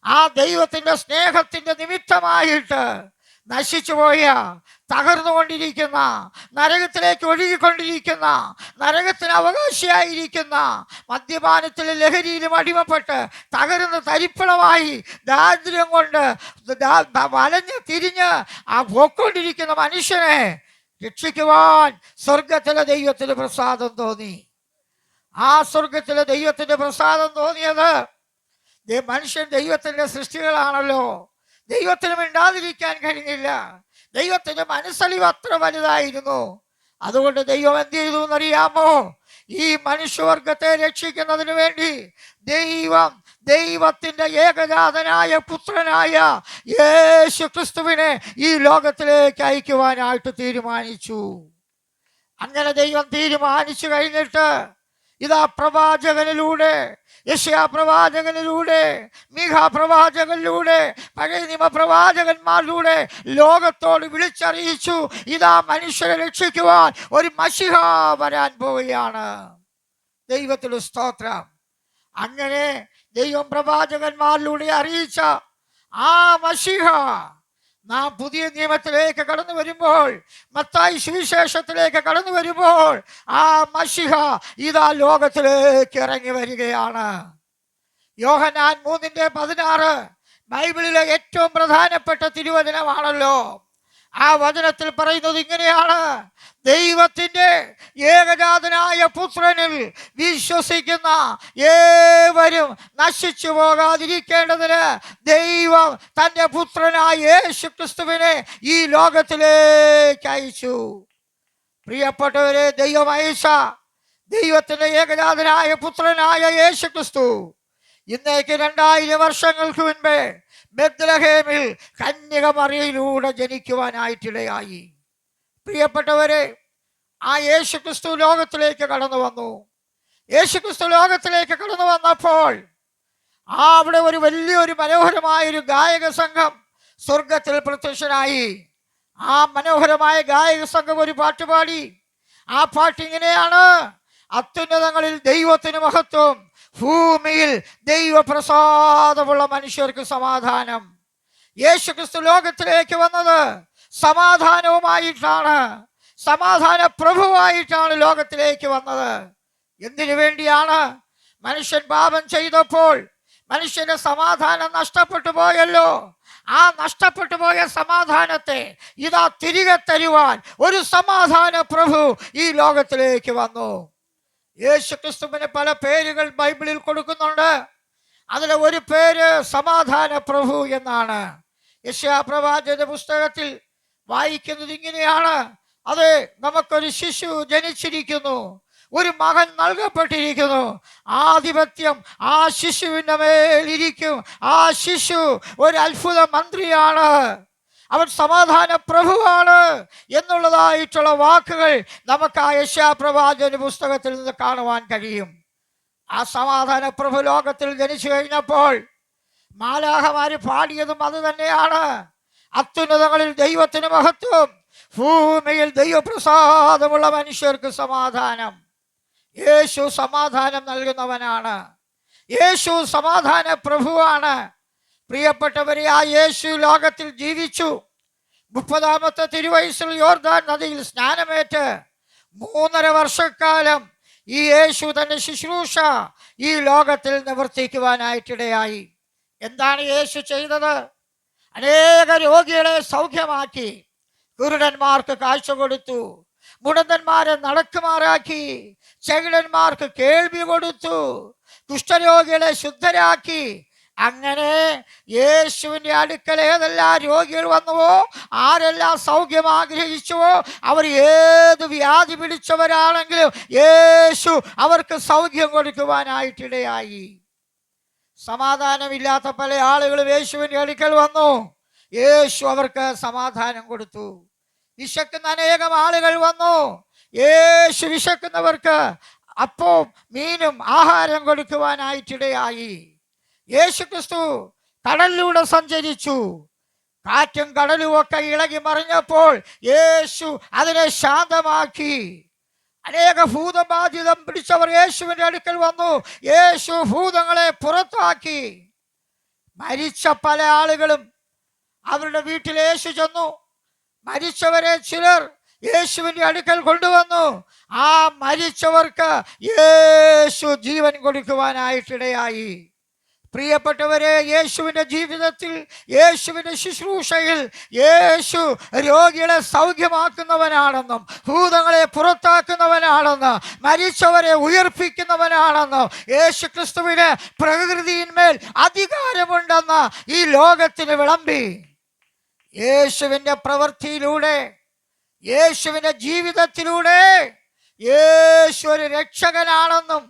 ആ ദൈവത്തിന്റെ സ്നേഹത്തിന്റെ നിമിത്തമായിട്ട് നശിച്ചുപോയ, തകർന്നുകൊണ്ടിരിക്കുന്ന, നരകത്തിലേക്ക് ഒഴുകിക്കൊണ്ടിരിക്കുന്ന, നരകത്തിന് അവകാശിയായിരിക്കുന്ന, മദ്യപാനത്തിലും ലഹരിയിലും അടിമപ്പെട്ട് തകർന്ന് തരിപ്പണമായി ദാരിദ്ര്യം കൊണ്ട് വലഞ്ഞ് തിരിഞ്ഞ് പോയിക്കൊണ്ടിരിക്കുന്ന മനുഷ്യനെ രക്ഷിക്കുവാൻ സ്വർഗത്തിലെ ദൈവത്തിന് പ്രസാദം തോന്നി. ആ സ്വർഗത്തിലെ ദൈവത്തിന്റെ പ്രസാദം തോന്നിയത്, മനുഷ്യൻ ദൈവത്തിന്റെ സൃഷ്ടികളാണല്ലോ, ദൈവത്തിന് മിണ്ടാതിരിക്കാൻ കഴിഞ്ഞില്ല. ദൈവത്തിന്റെ മനസ്സലിവ് അത്ര വലുതായിരുന്നു. അതുകൊണ്ട് ദൈവം എന്ത് ചെയ്തു എന്നറിയാമോ? ഈ മനുഷ്യവർഗത്തെ രക്ഷിക്കുന്നതിന് വേണ്ടി ദൈവത്തിന്റെ ഏകജാതനായ പുത്രനായ യേശു ക്രിസ്തുവിനെ ഈ ലോകത്തിലേക്ക് അയക്കുവാനായിട്ട് തീരുമാനിച്ചു. അങ്ങനെ ദൈവം തീരുമാനിച്ചു കഴിഞ്ഞിട്ട് ഇതാ പ്രവാചകനിലൂടെ, യെശയ്യാ പ്രവാചകനിലൂടെ, മീഖാ പ്രവാചകനിലൂടെ, പഴയ നിയമ പ്രവാചകന്മാരിലൂടെ ലോകത്തോട് വിളിച്ചറിയിച്ചു, ഇതാ മനുഷ്യരെ രക്ഷിക്കുവാൻ ഒരു മശിഹ വരാൻ പോവുകയാണ്. ദൈവത്തിന് സ്തോത്രം. അങ്ങനെ ദൈവം പ്രവാചകന്മാരിലൂടെ അറിയിച്ച ആ മശിഹ നാം പുതിയ നിയമത്തിലേക്ക് കടന്നു വരുമ്പോൾ, മത്തായി സുവിശേഷത്തിലേക്ക് കടന്നു വരുമ്പോൾ, ആ മശിഹ ഇതാ ലോകത്തിലേക്ക് ഇറങ്ങി വരികയാണ്. യോഹന്നാൻ 3:16 ബൈബിളിലെ ഏറ്റവും പ്രധാനപ്പെട്ട തിരുവചനമാണല്ലോ. ആ വചനത്തിൽ പറയുന്നത് ഇങ്ങനെയാണ്: ദൈവത്തിന്റെ ഏകജാതനായ പുത്രനിൽ വിശ്വസിക്കുന്ന ഏവരും നശിച്ചു പോകാതിരിക്കേണ്ടതിന് ദൈവം തന്റെ പുത്രനായ യേശു ക്രിസ്തുവിനെ ഈ ലോകത്തിലേക്ക് അയച്ചു. പ്രിയപ്പെട്ടവരെ, ദൈവം അയച്ച ദൈവത്തിന്റെ ഏകജാതനായ പുത്രനായ യേശു ക്രിസ്തു ഇന്നേക്ക് 2000 വർഷങ്ങൾക്ക് മുൻപേ ബെത്ലഹേമിൽ കന്യക മറിയയിലൂടെ ജനിക്കുവാനായിട്ടിടയായി. പ്രിയപ്പെട്ടവരെ, ആ യേശു ക്രിസ്തു ലോകത്തിലേക്ക് കടന്നു വന്നു. യേശു ക്രിസ്തു ലോകത്തിലേക്ക് കടന്നു വന്നപ്പോൾ അവിടെ ഒരു വലിയൊരു മനോഹരമായൊരു ഗായക സംഘം സ്വർഗത്തിൽ പ്രത്യക്ഷനായി. ആ മനോഹരമായ ഗായക സംഘം ഒരു പാട്ട് പാടി. ആ പാട്ടിങ്ങനെയാണ്: അത്യുന്നതങ്ങളിൽ ദൈവത്തിന് മഹത്വം, ഭൂമിയിൽ ദൈവപ്രസാദമുള്ള മനുഷ്യർക്ക് സമാധാനം. യേശു ക്രിസ്തു ലോകത്തിലേക്ക് വന്നത് സമാധാനവുമായിട്ടാണ്, സമാധാന പ്രഭുവായിട്ടാണ് ലോകത്തിലേക്ക് വന്നത്. എന്തിനു വേണ്ടിയാണ്? മനുഷ്യൻ പാപം ചെയ്തപ്പോൾ മനുഷ്യന്റെ സമാധാനം നഷ്ടപ്പെട്ടു പോയല്ലോ. ആ നഷ്ടപ്പെട്ടു പോയ സമാധാനത്തെ ഇതാ തിരികെ തരുവാൻ ഒരു സമാധാന പ്രഭു ഈ ലോകത്തിലേക്ക് വന്നു. യേശു ക്രിസ്തുവിന് പല പേരുകൾ ബൈബിളിൽ കൊടുക്കുന്നുണ്ട്. അതിലെ ഒരു പേര് സമാധാന പ്രഭു എന്നാണ്. യെശയ്യാ പ്രവാചകന്റെ പുസ്തകത്തിൽ വായിക്കുന്നത് ഇങ്ങനെയാണ്: അതെ, നമുക്കൊരു ശിശു ജനിച്ചിരിക്കുന്നു, ഒരു മകൻ നൽകപ്പെട്ടിരിക്കുന്നു, ആധിപത്യം ആ ശിശുവിൻ്റെ മേലിരിക്കും. ആ ശിശു ഒരു അത്ഭുത മന്ത്രിയാണ്, അവൻ സമാധാന പ്രഭുവാണ് എന്നുള്ളതായിട്ടുള്ള വാക്കുകൾ നമുക്ക് ആ യെശയ്യാ പ്രവാചകന്റെ പുസ്തകത്തിൽ നിന്ന് കാണുവാൻ കഴിയും. ആ സമാധാന പ്രഭു ലോകത്തിൽ ജനിച്ചു കഴിഞ്ഞപ്പോൾ മാലാഖമാര് പാടിയതും അത് തന്നെയാണ്: അത്യുന്നതങ്ങളിൽ ദൈവത്തിന് മഹത്വം, ഭൂമിയിൽ ദൈവപ്രസാദമുള്ള മനുഷ്യർക്ക് സമാധാനം. യേശു സമാധാനം നൽകുന്നവനാണ്. യേശു സമാധാന പ്രഭുവാണ്. പ്രിയപ്പെട്ടവരെ, ആ യേശു ലോകത്തിൽ ജീവിച്ചു. 30-ാമത്തെ തിരുവയസ്സിൽ യോർദാൻ നദിയിൽ സ്നാനമേറ്റ് 3.5 വർഷക്കാലം ഈ യേശു തന്റെ ശുശ്രൂഷ ഈ ലോകത്തിൽ നിവർത്തിക്കുവാനായിട്ടിടയായി. എന്താണ് യേശു ചെയ്തത്? അനേക രോഗികളെ സൗഖ്യമാക്കി, കുരുടന്മാർക്ക് കാഴ്ച കൊടുത്തു, മുടന്തന്മാരെ നടക്കുമാറാക്കി, ചെകിടന്മാർക്ക് കേൾവി കൊടുത്തു, കുഷ്ഠരോഗികളെ ശുദ്ധരാക്കി. അങ്ങനെ യേശുവിൻ്റെ അടുക്കൽ ഏതെല്ലാം രോഗികൾ വന്നുവോ, ആരെല്ലാം സൗഖ്യം ആഗ്രഹിച്ചുവോ, അവർ ഏത് വ്യാധി പിടിച്ചവരാണെങ്കിലും യേശു അവർക്ക് സൗഖ്യം കൊടുക്കുവാനായിട്ടിടയായി. സമാധാനമില്ലാത്ത പല ആളുകളും യേശുവിൻ്റെ അടുക്കൽ വന്നു. യേശു അവർക്ക് സമാധാനം കൊടുത്തു. വിശക്കുന്ന അനേകം ആളുകൾ വന്നു. യേശു വിശക്കുന്നവർക്ക് അപ്പവും മീനും ആഹാരം കൊടുക്കുവാനായിട്ടിടയായി. യേശു ക്രിസ്തു കടലിലൂടെ സഞ്ചരിച്ചു. കാറ്റും കടലും ഒക്കെ ഇളകി മറിഞ്ഞപ്പോൾ യേശു അതിനെ ശാന്തമാക്കി. അനേക ഭൂതബാധിതം പിടിച്ചവർ യേശുവിൻ്റെ അടുക്കൽ വന്നു. യേശു ഭൂതങ്ങളെ പുറത്താക്കി. മരിച്ച പല ആളുകളും അവരുടെ വീട്ടിൽ യേശു ചെന്നു. മരിച്ചവരെ ചിലർ യേശുവിൻ്റെ അടുക്കൽ കൊണ്ടുവന്നു. ആ മരിച്ചവർക്ക് യേശു ജീവൻ കൊടുക്കുവാനായിട്ടിടയായി. പ്രിയപ്പെട്ടവരെ, യേശുവിൻ്റെ ജീവിതത്തിൽ, യേശുവിൻ്റെ ശുശ്രൂഷയിൽ യേശു രോഗികളെ സൗഖ്യമാക്കുന്നവനാണെന്നും ഭൂതങ്ങളെ പുറത്താക്കുന്നവനാണെന്നും മരിച്ചവരെ ഉയർപ്പിക്കുന്നവനാണെന്നും യേശു ക്രിസ്തുവിന് പ്രകൃതിയിന്മേൽ അധികാരമുണ്ടെന്ന് ഈ ലോകത്തിന് വിളമ്പി. യേശുവിൻ്റെ പ്രവൃത്തിയിലൂടെ, യേശുവിൻ്റെ ജീവിതത്തിലൂടെ യേശു ഒരു രക്ഷകനാണെന്നും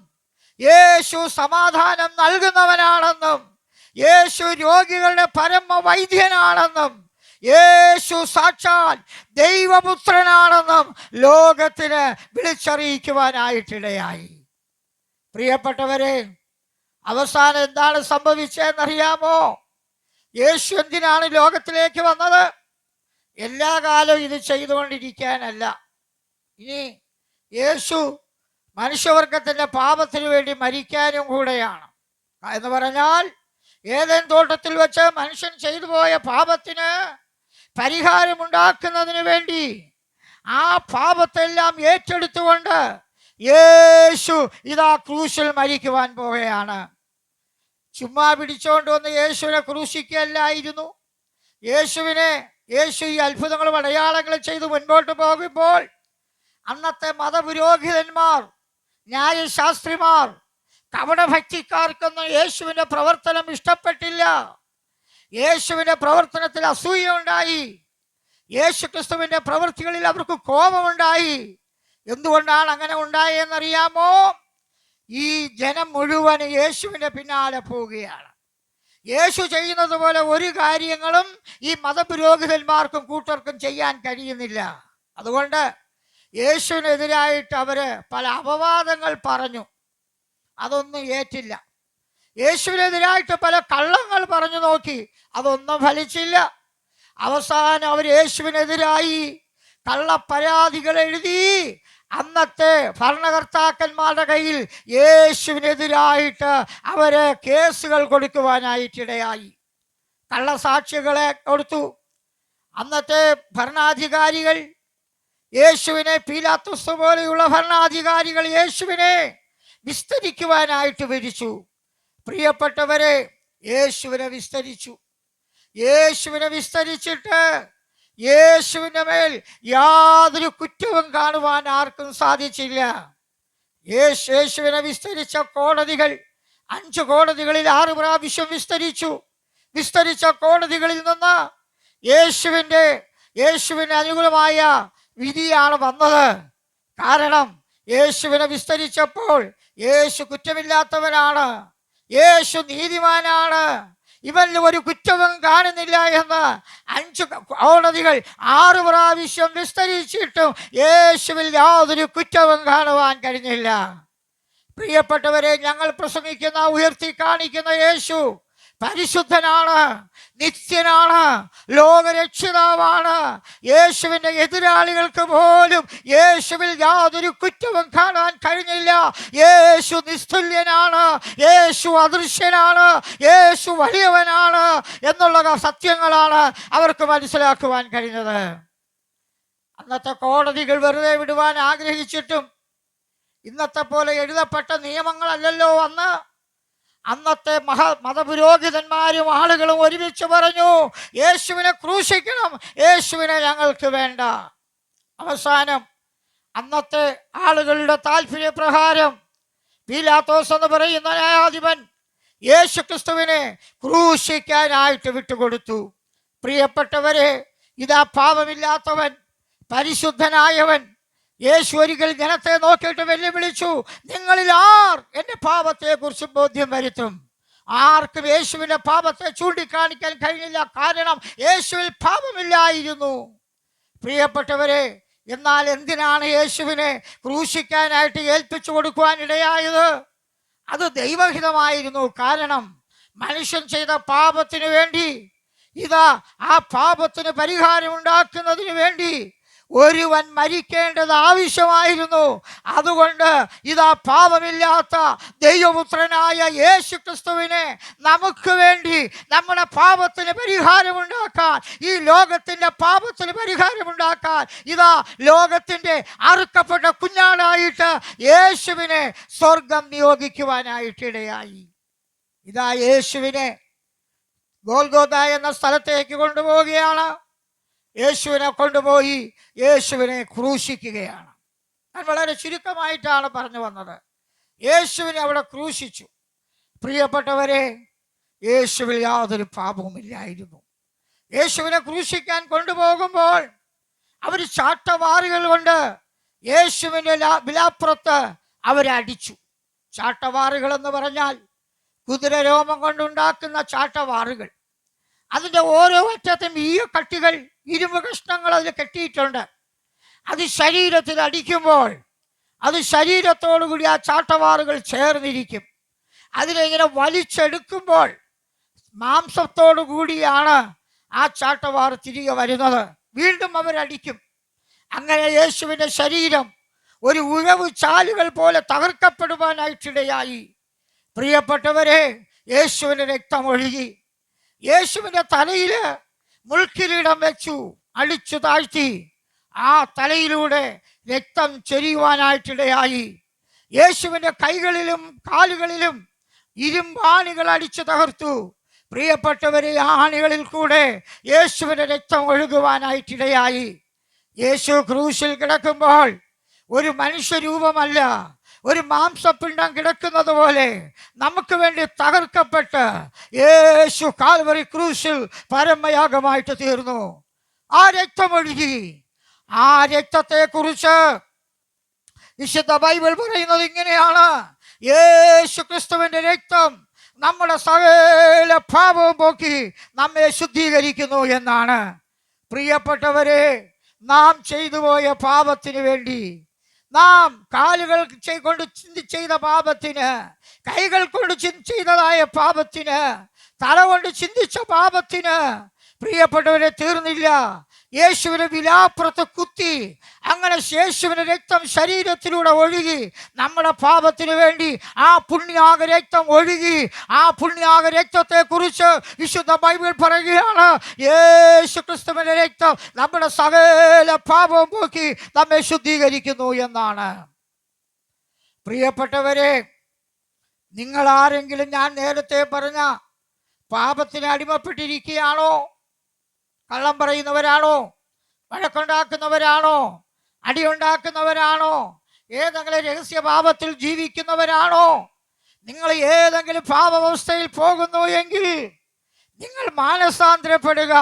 യേശു സമാധാനം നൽകുന്നവനാണെന്നും യേശു രോഗികളുടെ പരമ വൈദ്യനാണെന്നും യേശു സാക്ഷാൽ ദൈവപുത്രനാണെന്നും ലോകത്തിന് വിളിച്ചറിയിക്കുവാനായിട്ടിടയായി. പ്രിയപ്പെട്ടവരെ, അവസാനം എന്താണ് സംഭവിച്ചതെന്നറിയാമോ? യേശു എന്തിനാണ് ലോകത്തിലേക്ക് വന്നത്? എല്ലാ കാലവും ഇത് ചെയ്തുകൊണ്ടിരിക്കാനല്ല. ഇനി യേശു മനുഷ്യവർഗത്തിൻ്റെ പാപത്തിന് വേണ്ടി മരിക്കാനും കൂടെയാണ്. എന്ന് പറഞ്ഞാൽ ഏദൻ തോട്ടത്തിൽ വെച്ച് മനുഷ്യൻ ചെയ്തു പോയ പാപത്തിന് പരിഹാരമുണ്ടാക്കുന്നതിന് വേണ്ടി ആ പാപത്തെല്ലാം ഏറ്റെടുത്തുകൊണ്ട് യേശു ഇതാ ക്രൂശിൽ മരിക്കുവാൻ പോവുകയാണ്. ചുമ്മാ പിടിച്ചുകൊണ്ട് വന്ന് യേശുവിനെ ക്രൂശിക്കുകയല്ലായിരുന്നു. യേശു ഈ അത്ഭുതങ്ങളും അടയാളങ്ങളും ചെയ്ത് മുൻപോട്ട് പോകുമ്പോൾ അന്നത്തെ മതപുരോഹിതന്മാർ, ന്യായശാസ്ത്രിമാർ, കപടഭക്തിക്കാർക്കൊന്നും യേശുവിൻ്റെ പ്രവർത്തനം ഇഷ്ടപ്പെട്ടില്ല. യേശുവിൻ്റെ പ്രവർത്തനത്തിൽ അസൂയ ഉണ്ടായി. യേശു ക്രിസ്തുവിൻ്റെ പ്രവൃത്തികളിൽ അവർക്ക് കോപമുണ്ടായി. എന്തുകൊണ്ടാണ് അങ്ങനെ ഉണ്ടായെന്നറിയാമോ? ഈ ജനം മുഴുവൻ യേശുവിൻ്റെ പിന്നാലെ പോവുകയാണ്. യേശു ചെയ്യുന്നത് പോലെ ഒരു കാര്യങ്ങളും ഈ മതപുരോഹിതന്മാർക്കും കൂട്ടർക്കും ചെയ്യാൻ കഴിയുന്നില്ല. അതുകൊണ്ട് യേശുവിനെതിരായിട്ട് അവര് പല അപവാദങ്ങൾ പറഞ്ഞു. അതൊന്നും ഏറ്റില്ല. യേശുവിനെതിരായിട്ട് പല കള്ളങ്ങൾ പറഞ്ഞു നോക്കി. അതൊന്നും ഫലിച്ചില്ല. അവസാനം അവർ യേശുവിനെതിരായി കള്ളപ്പരാതികൾ എഴുതി അന്നത്തെ ഭരണകർത്താക്കന്മാരുടെ കയ്യിൽ യേശുവിനെതിരായിട്ട് അവര് കേസുകൾ കൊടുക്കുവാനായിട്ടിടയായി. കള്ളസാക്ഷികളെ കൊടുത്തു. അന്നത്തെ ഭരണാധികാരികൾ യേശുവിനെ, പീലാത്തോസ് പോലെയുള്ള ഭരണാധികാരികൾ യേശുവിനെ വിസ്തരിക്കുവാനായിട്ട് വിധിച്ചു. പ്രിയപ്പെട്ടവരെ, യേശുവിനെ വിസ്തരിച്ചിട്ട് യേശുവിൻ്റെ മേൽ യാതൊരു കുറ്റവും കാണുവാൻ ആർക്കും സാധിച്ചില്ല. യേശുവിനെ വിസ്തരിച്ച കോടതികൾ 5 കോടതികളിൽ 6 പ്രാവശ്യം വിസ്തരിച്ച കോടതികളിൽ നിന്ന് യേശുവിന് അനുകൂലമായ വിധിയാണ് വന്നത്. കാരണം യേശുവിനെ വിസ്തരിച്ചപ്പോൾ യേശു കുറ്റമില്ലാത്തവനാണ്, യേശു നീതിമാനാണ്, ഇവനിൽ ഒരു കുറ്റവും കാണുന്നില്ല എന്ന് 5 കോടതികൾ 6 പ്രാവശ്യം വിസ്തരിച്ചിട്ടും യേശുവിൽ യാതൊരു കുറ്റവും കാണുവാൻ കഴിഞ്ഞില്ല. പ്രിയപ്പെട്ടവരെ, ഞങ്ങൾ പ്രസംഗിക്കുന്ന, ഉയർത്തി കാണിക്കുന്ന യേശു പരിശുദ്ധനാണ്, നിത്യനാണ്, ലോകരക്ഷിതാവാണ്. യേശുവിൻ്റെ എതിരാളികൾക്ക് പോലും യേശുവിൽ യാതൊരു കുറ്റവും കാണാൻ കഴിഞ്ഞില്ല. യേശു നിസ്തുല്യനാണ്, യേശു അദൃശ്യനാണ്, യേശു വലിയവനാണ് എന്നുള്ള സത്യങ്ങളാണ് അവർക്ക് മനസ്സിലാക്കുവാൻ കഴിഞ്ഞത്. അന്നത്തെ കോടതികൾ വെറുതെ വിടുവാൻ ആഗ്രഹിച്ചിട്ടും ഇന്നത്തെ പോലെ എഴുതപ്പെട്ട നിയമങ്ങളല്ലല്ലോ അന്ന്. അന്നത്തെ മതപുരോഹിതന്മാരും ആളുകളും ഒരുമിച്ച് പറഞ്ഞു, യേശുവിനെ ക്രൂശിക്കണം, യേശുവിനെ ഞങ്ങൾക്ക് വേണ്ട. അവസാനം അന്നത്തെ ആളുകളുടെ താല്പര്യപ്രകാരം പീലാത്തോസ് എന്ന് പറയുന്ന ന്യായാധിപൻ യേശു ക്രിസ്തുവിനെ ക്രൂശിക്കാനായിട്ട് വിട്ടുകൊടുത്തു. പ്രിയപ്പെട്ടവരെ, ഇതാ പാപമില്ലാത്തവൻ, പരിശുദ്ധനായവൻ യേശു ഒരിക്കൽ ജനത്തെ നോക്കിയിട്ട് വെല്ലുവിളിച്ചു, നിങ്ങളിൽ ആർ എൻ്റെ പാപത്തെ കുറിച്ച് ബോധ്യം വരുത്തും? ആർക്കും യേശുവിൻ്റെ പാപത്തെ ചൂണ്ടിക്കാണിക്കാൻ കഴിഞ്ഞില്ല. കാരണം യേശുവിൽ പാപമില്ലായിരുന്നു. പ്രിയപ്പെട്ടവരെ, എന്നാൽ എന്തിനാണ് യേശുവിനെ ക്രൂശിക്കാനായിട്ട് ഏൽപ്പിച്ചു കൊടുക്കുവാൻ ഇടയായത്? അത് ദൈവഹിതമായിരുന്നു. കാരണം മനുഷ്യൻ ചെയ്ത പാപത്തിന് വേണ്ടി, ഇതാ ആ പാപത്തിന് പരിഹാരം ഉണ്ടാക്കുന്നതിന് വേണ്ടി ഒരുവൻ മരിക്കേണ്ടത് ആവശ്യമായിരുന്നു. അതുകൊണ്ട് ഇതാ പാപമില്ലാത്ത ദൈവപുത്രനായ യേശു ക്രിസ്തുവിനെ നമുക്ക് വേണ്ടി നമ്മുടെ പാപത്തിന് പരിഹാരമുണ്ടാക്കാൻ, ഈ ലോകത്തിൻ്റെ പാപത്തിന് പരിഹാരമുണ്ടാക്കാൻ, ഇതാ ലോകത്തിൻ്റെ അറുക്കപ്പെട്ട കുഞ്ഞാടായിട്ട് യേശുവിനെ സ്വർഗം നിയോഗിക്കുവാനായിട്ടിടയായി. ഇതാ യേശുവിനെ ഗോൽഗോഥ എന്ന സ്ഥലത്തേക്ക് കൊണ്ടുപോവുകയാണ്. യേശുവിനെ കൊണ്ടുപോയി യേശുവിനെ ക്രൂശിക്കുകയാണ്. ഞാൻ വളരെ ചുരുക്കമായിട്ടാണ് പറഞ്ഞു വന്നത്. യേശുവിനെ അവിടെ ക്രൂശിച്ചു. പ്രിയപ്പെട്ടവരെ, യേശുവിൽ യാതൊരു പാപവുമില്ലായിരുന്നു. യേശുവിനെ ക്രൂശിക്കാൻ കൊണ്ടുപോകുമ്പോൾ അവർ ചാട്ടവാറുകൾ കൊണ്ട് യേശുവിൻ്റെ വിലാപ്പുറത്ത് അവരെ അടിച്ചു. ചാട്ടവാറുകൾ എന്ന് പറഞ്ഞാൽ കുതിര രോമം കൊണ്ടുണ്ടാക്കുന്ന ചാട്ടവാറുകൾ. അതിൻ്റെ ഓരോ അറ്റത്തും ഈ കട്ടികൾ, ഇരുമ്പ് കഷ്ണങ്ങൾ അതിൽ കെട്ടിയിട്ടുണ്ട്. അത് ശരീരത്തിൽ അടിക്കുമ്പോൾ അത് ശരീരത്തോടുകൂടി ആ ചാട്ടവാറുകൾ ചേർന്നിരിക്കും. അതിലിങ്ങനെ വലിച്ചെടുക്കുമ്പോൾ മാംസത്തോടു കൂടിയാണ് ആ ചാട്ടവാറ് തിരികെ വരുന്നത്. വീണ്ടും അവരടിക്കും. അങ്ങനെ യേശുവിൻ്റെ ശരീരം ഒരു ഉഴവ് ചാലുകൾ പോലെ തകർക്കപ്പെടുവാനായിട്ടിടയായി. പ്രിയപ്പെട്ടവരെ, യേശുവിൻ്റെ രക്തം ഒഴുകി. യേശുവിൻ്റെ തലയിൽ മുൾക്കിരീടം വെച്ചു അടിച്ചു താഴ്ത്തി. ആ തലയിലൂടെ രക്തം ചൊരിയുവാനായിട്ടിടയായി. യേശുവിൻ്റെ കൈകളിലും കാലുകളിലും ഇരുമ്പാണികൾ അടിച്ചു തകർത്തു. പ്രിയപ്പെട്ടവരെ, ആ ആണികളിൽ കൂടെ യേശുവിൻ്റെ രക്തം ഒഴുകുവാനായിട്ടിടയായി. യേശു ക്രൂശിൽ കിടക്കുമ്പോൾ ഒരു മനുഷ്യരൂപമല്ല, ഒരു മാംസപിണ്ഡം കിടക്കുന്നത് പോലെ നമുക്ക് വേണ്ടി തകർക്കപ്പെട്ട് യേശു കാൽവറി ക്രൂശിൽ പരമയാഗമായിട്ട് തീർന്നു. ആ രക്തമൊഴുകി. ആ രക്തത്തെ കുറിച്ച് വിശുദ്ധ ബൈബിൾ പറയുന്നത് ഇങ്ങനെയാണ്: യേശു ക്രിസ്തുവിന്റെ രക്തം നമ്മുടെ സകല പാപവും പോക്കി നമ്മെ ശുദ്ധീകരിക്കുന്നു എന്നാണ്. പ്രിയപ്പെട്ടവരെ, നാം ചെയ്തു പോയ പാപത്തിന് വേണ്ടി, നാം കാലുകൾ കൊണ്ട് ചെയ്ത പാപത്തിന്, കൈകൾ കൊണ്ട് ചെയ്തതായ പാപത്തിന്, തല കൊണ്ട് ചിന്തിച്ച പാപത്തിന്, പ്രിയപ്പെട്ടവരെ, തീർന്നില്ല. യേശുവിനെ വിലാപ്പുറത്ത് കുത്തി. അങ്ങനെ യേശുവിന്റെ രക്തം ശരീരത്തിലൂടെ ഒഴുകി. നമ്മുടെ പാപത്തിന് വേണ്ടി ആ പുണ്യാഗ രക്തം ഒഴുകി. ആ പുണ്യാഗ രക്തത്തെ കുറിച്ച് വിശുദ്ധ ബൈബിൾ പറയുകയാണ്: യേശു ക്രിസ്തുവിന്റെ രക്തം നമ്മുടെ സകല പാപവും പോക്കി നമ്മെ ശുദ്ധീകരിക്കുന്നു എന്നാണ്. പ്രിയപ്പെട്ടവരെ, നിങ്ങൾ ആരെങ്കിലും ഞാൻ നേരത്തെ പറഞ്ഞ പാപത്തിന് അടിമപ്പെട്ടിരിക്കുകയാണോ? കള്ളം പറയുന്നവരാണോ? വഴക്കുണ്ടാക്കുന്നവരാണോ? അടിയുണ്ടാക്കുന്നവരാണോ? ഏതെങ്കിലും രഹസ്യ പാപത്തിൽ ജീവിക്കുന്നവരാണോ? നിങ്ങൾ ഏതെങ്കിലും പാപാവസ്ഥയിൽ പോകുന്നു എങ്കിൽ നിങ്ങൾ മാനസാന്തരപ്പെടുക.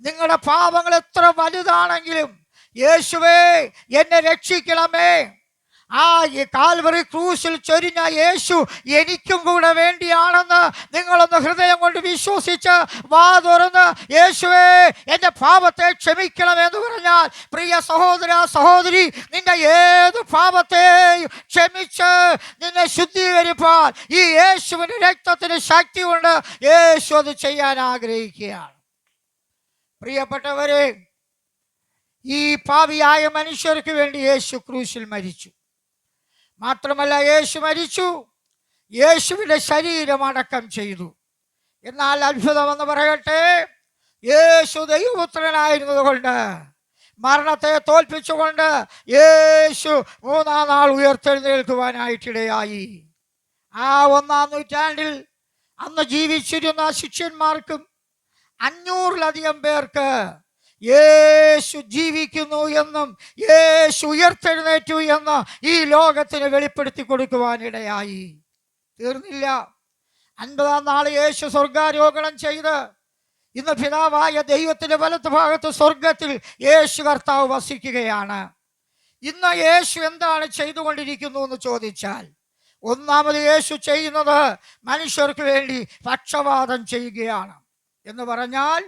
നിങ്ങളുടെ പാപങ്ങൾ എത്ര വലുതാണെങ്കിലും, യേശുവേ എന്നെ രക്ഷിക്കണമേ, ആ കാൽവറി ക്രൂശിൽ ചൊരിഞ്ഞ യേശു എനിക്കും കൂടെ വേണ്ടിയാണെന്ന് നിങ്ങളൊന്ന് ഹൃദയം കൊണ്ട് വിശ്വസിച്ച് വാ തുറന്ന് യേശുവേ എൻ്റെ പാപത്തെ ക്ഷമിക്കണമെന്ന് പറഞ്ഞാൽ, പ്രിയ സഹോദര സഹോദരി, നിന്റെ ഏത് പാപത്തെയും ക്ഷമിച്ച് നിന്നെ ശുദ്ധീകരിപ്പാൻ ഈ യേശുവിൻ്റെ രക്തത്തിന് ശക്തി കൊണ്ട് യേശു അത് ചെയ്യാൻ ആഗ്രഹിക്കുകയാണ്. പ്രിയപ്പെട്ടവരെ, ഈ പാപിയായ മനുഷ്യർക്ക് വേണ്ടി യേശു ക്രൂശിൽ മരിച്ചു. മാത്രമല്ല, യേശു മരിച്ചു, യേശുവിൻ്റെ ശരീരം അടക്കം ചെയ്തു. എന്നാൽ അത്ഭുതമെന്ന് പറയട്ടെ, യേശു ദൈവപുത്രനായിരുന്നത് കൊണ്ട്, മരണത്തെ തോൽപ്പിച്ചുകൊണ്ട് യേശു 3-ാം നാൾ ഉയർത്തെഴുന്നേൽക്കുവാനായിട്ടിടയായി. ആ 1-ാം നൂറ്റാണ്ടിൽ അന്ന് ജീവിച്ചിരുന്ന ശിഷ്യന്മാർക്കും 500-ലധികം പേർക്ക് യേശു ജീവിക്കുന്നു എന്നും യേശു ഉയർത്തെഴുന്നേറ്റു എന്ന് ഈ ലോകത്തിന് വെളിപ്പെടുത്തി കൊടുക്കുവാനിടയായി. തീർന്നില്ല. 50-ാം നാൾ യേശു സ്വർഗാരോഹണം ചെയ്ത് ഇന്ന് പിതാവായ ദൈവത്തിന്റെ വലത്ത് ഭാഗത്ത് സ്വർഗത്തിൽ യേശു കർത്താവ് വസിക്കുകയാണ്. ഇന്ന് യേശു എന്താണ് ചെയ്തുകൊണ്ടിരിക്കുന്നു എന്ന് ചോദിച്ചാൽ, ഒന്നാമത് യേശു ചെയ്യുന്നത് മനുഷ്യർക്ക് വേണ്ടി പക്ഷപാതം ചെയ്യുകയാണ്. എന്ന് പറഞ്ഞാൽ,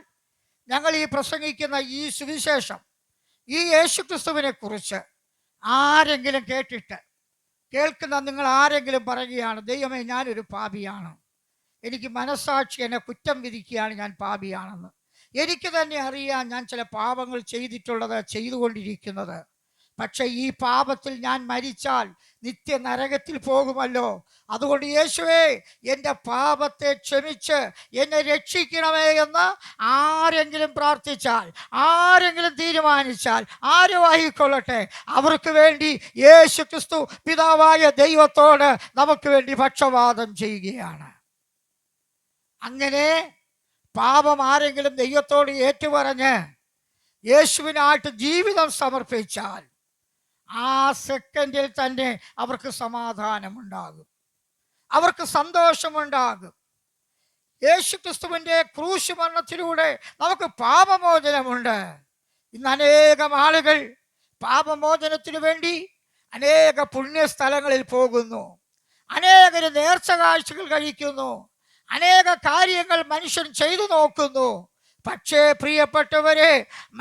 ഞങ്ങൾ ഈ പ്രസംഗിക്കുന്ന ഈ സുവിശേഷം, ഈ യേശു ക്രിസ്തുവിനെ കുറിച്ച് ആരെങ്കിലും കേൾക്കുന്ന നിങ്ങൾ ആരെങ്കിലും പറയുകയാണ്, ദൈവമേ ഞാനൊരു പാപിയാണ്, എനിക്ക് മനസ്സാക്ഷി എന്നെ കുറ്റം വിധിക്കുകയാണ്, ഞാൻ പാപിയാണെന്ന്. എനിക്ക് തന്നെ അറിയാം ഞാൻ ചില പാപങ്ങൾ ചെയ്തുകൊണ്ടിരിക്കുന്നത്. പക്ഷെ ഈ പാപത്തിൽ ഞാൻ മരിച്ചാൽ നിത്യ നരകത്തിൽ പോകുമല്ലോ. അതുകൊണ്ട് യേശുവേ എൻ്റെ പാപത്തെ ക്ഷമിച്ച് എന്നെ രക്ഷിക്കണമേ എന്ന് ആരെങ്കിലും പ്രാർത്ഥിച്ചാൽ, ആരെങ്കിലും തീരുമാനിച്ചാൽ, ആരും ആയിക്കൊള്ളട്ടെ, അവർക്ക് വേണ്ടി യേശു ക്രിസ്തു പിതാവായ ദൈവത്തോട് നമുക്ക് വേണ്ടി പക്ഷപാതം ചെയ്യുകയാണ്. അങ്ങനെ പാപം ആരെങ്കിലും ദൈവത്തോട് ഏറ്റുപറഞ്ഞ് യേശുവിനായിട്ട് ജീവിതം സമർപ്പിച്ചാൽ ആ സെക്കൻഡിൽ തന്നെ അവർക്ക് സമാധാനമുണ്ടാകും, അവർക്ക് സന്തോഷമുണ്ടാകും. യേശു ക്രിസ്തുവിൻ്റെ ക്രൂശ് മരണത്തിലൂടെ നമുക്ക് പാപമോചനമുണ്ട്. ഇന്ന് അനേകം ആളുകൾ പാപമോചനത്തിനു വേണ്ടി അനേക പുണ്യസ്ഥലങ്ങളിൽ പോകുന്നു, അനേകര് നേർച്ച കാഴ്ചകൾ കഴിക്കുന്നു, അനേക കാര്യങ്ങൾ മനുഷ്യൻ ചെയ്തു നോക്കുന്നു. പക്ഷേ പ്രിയപ്പെട്ടവരെ,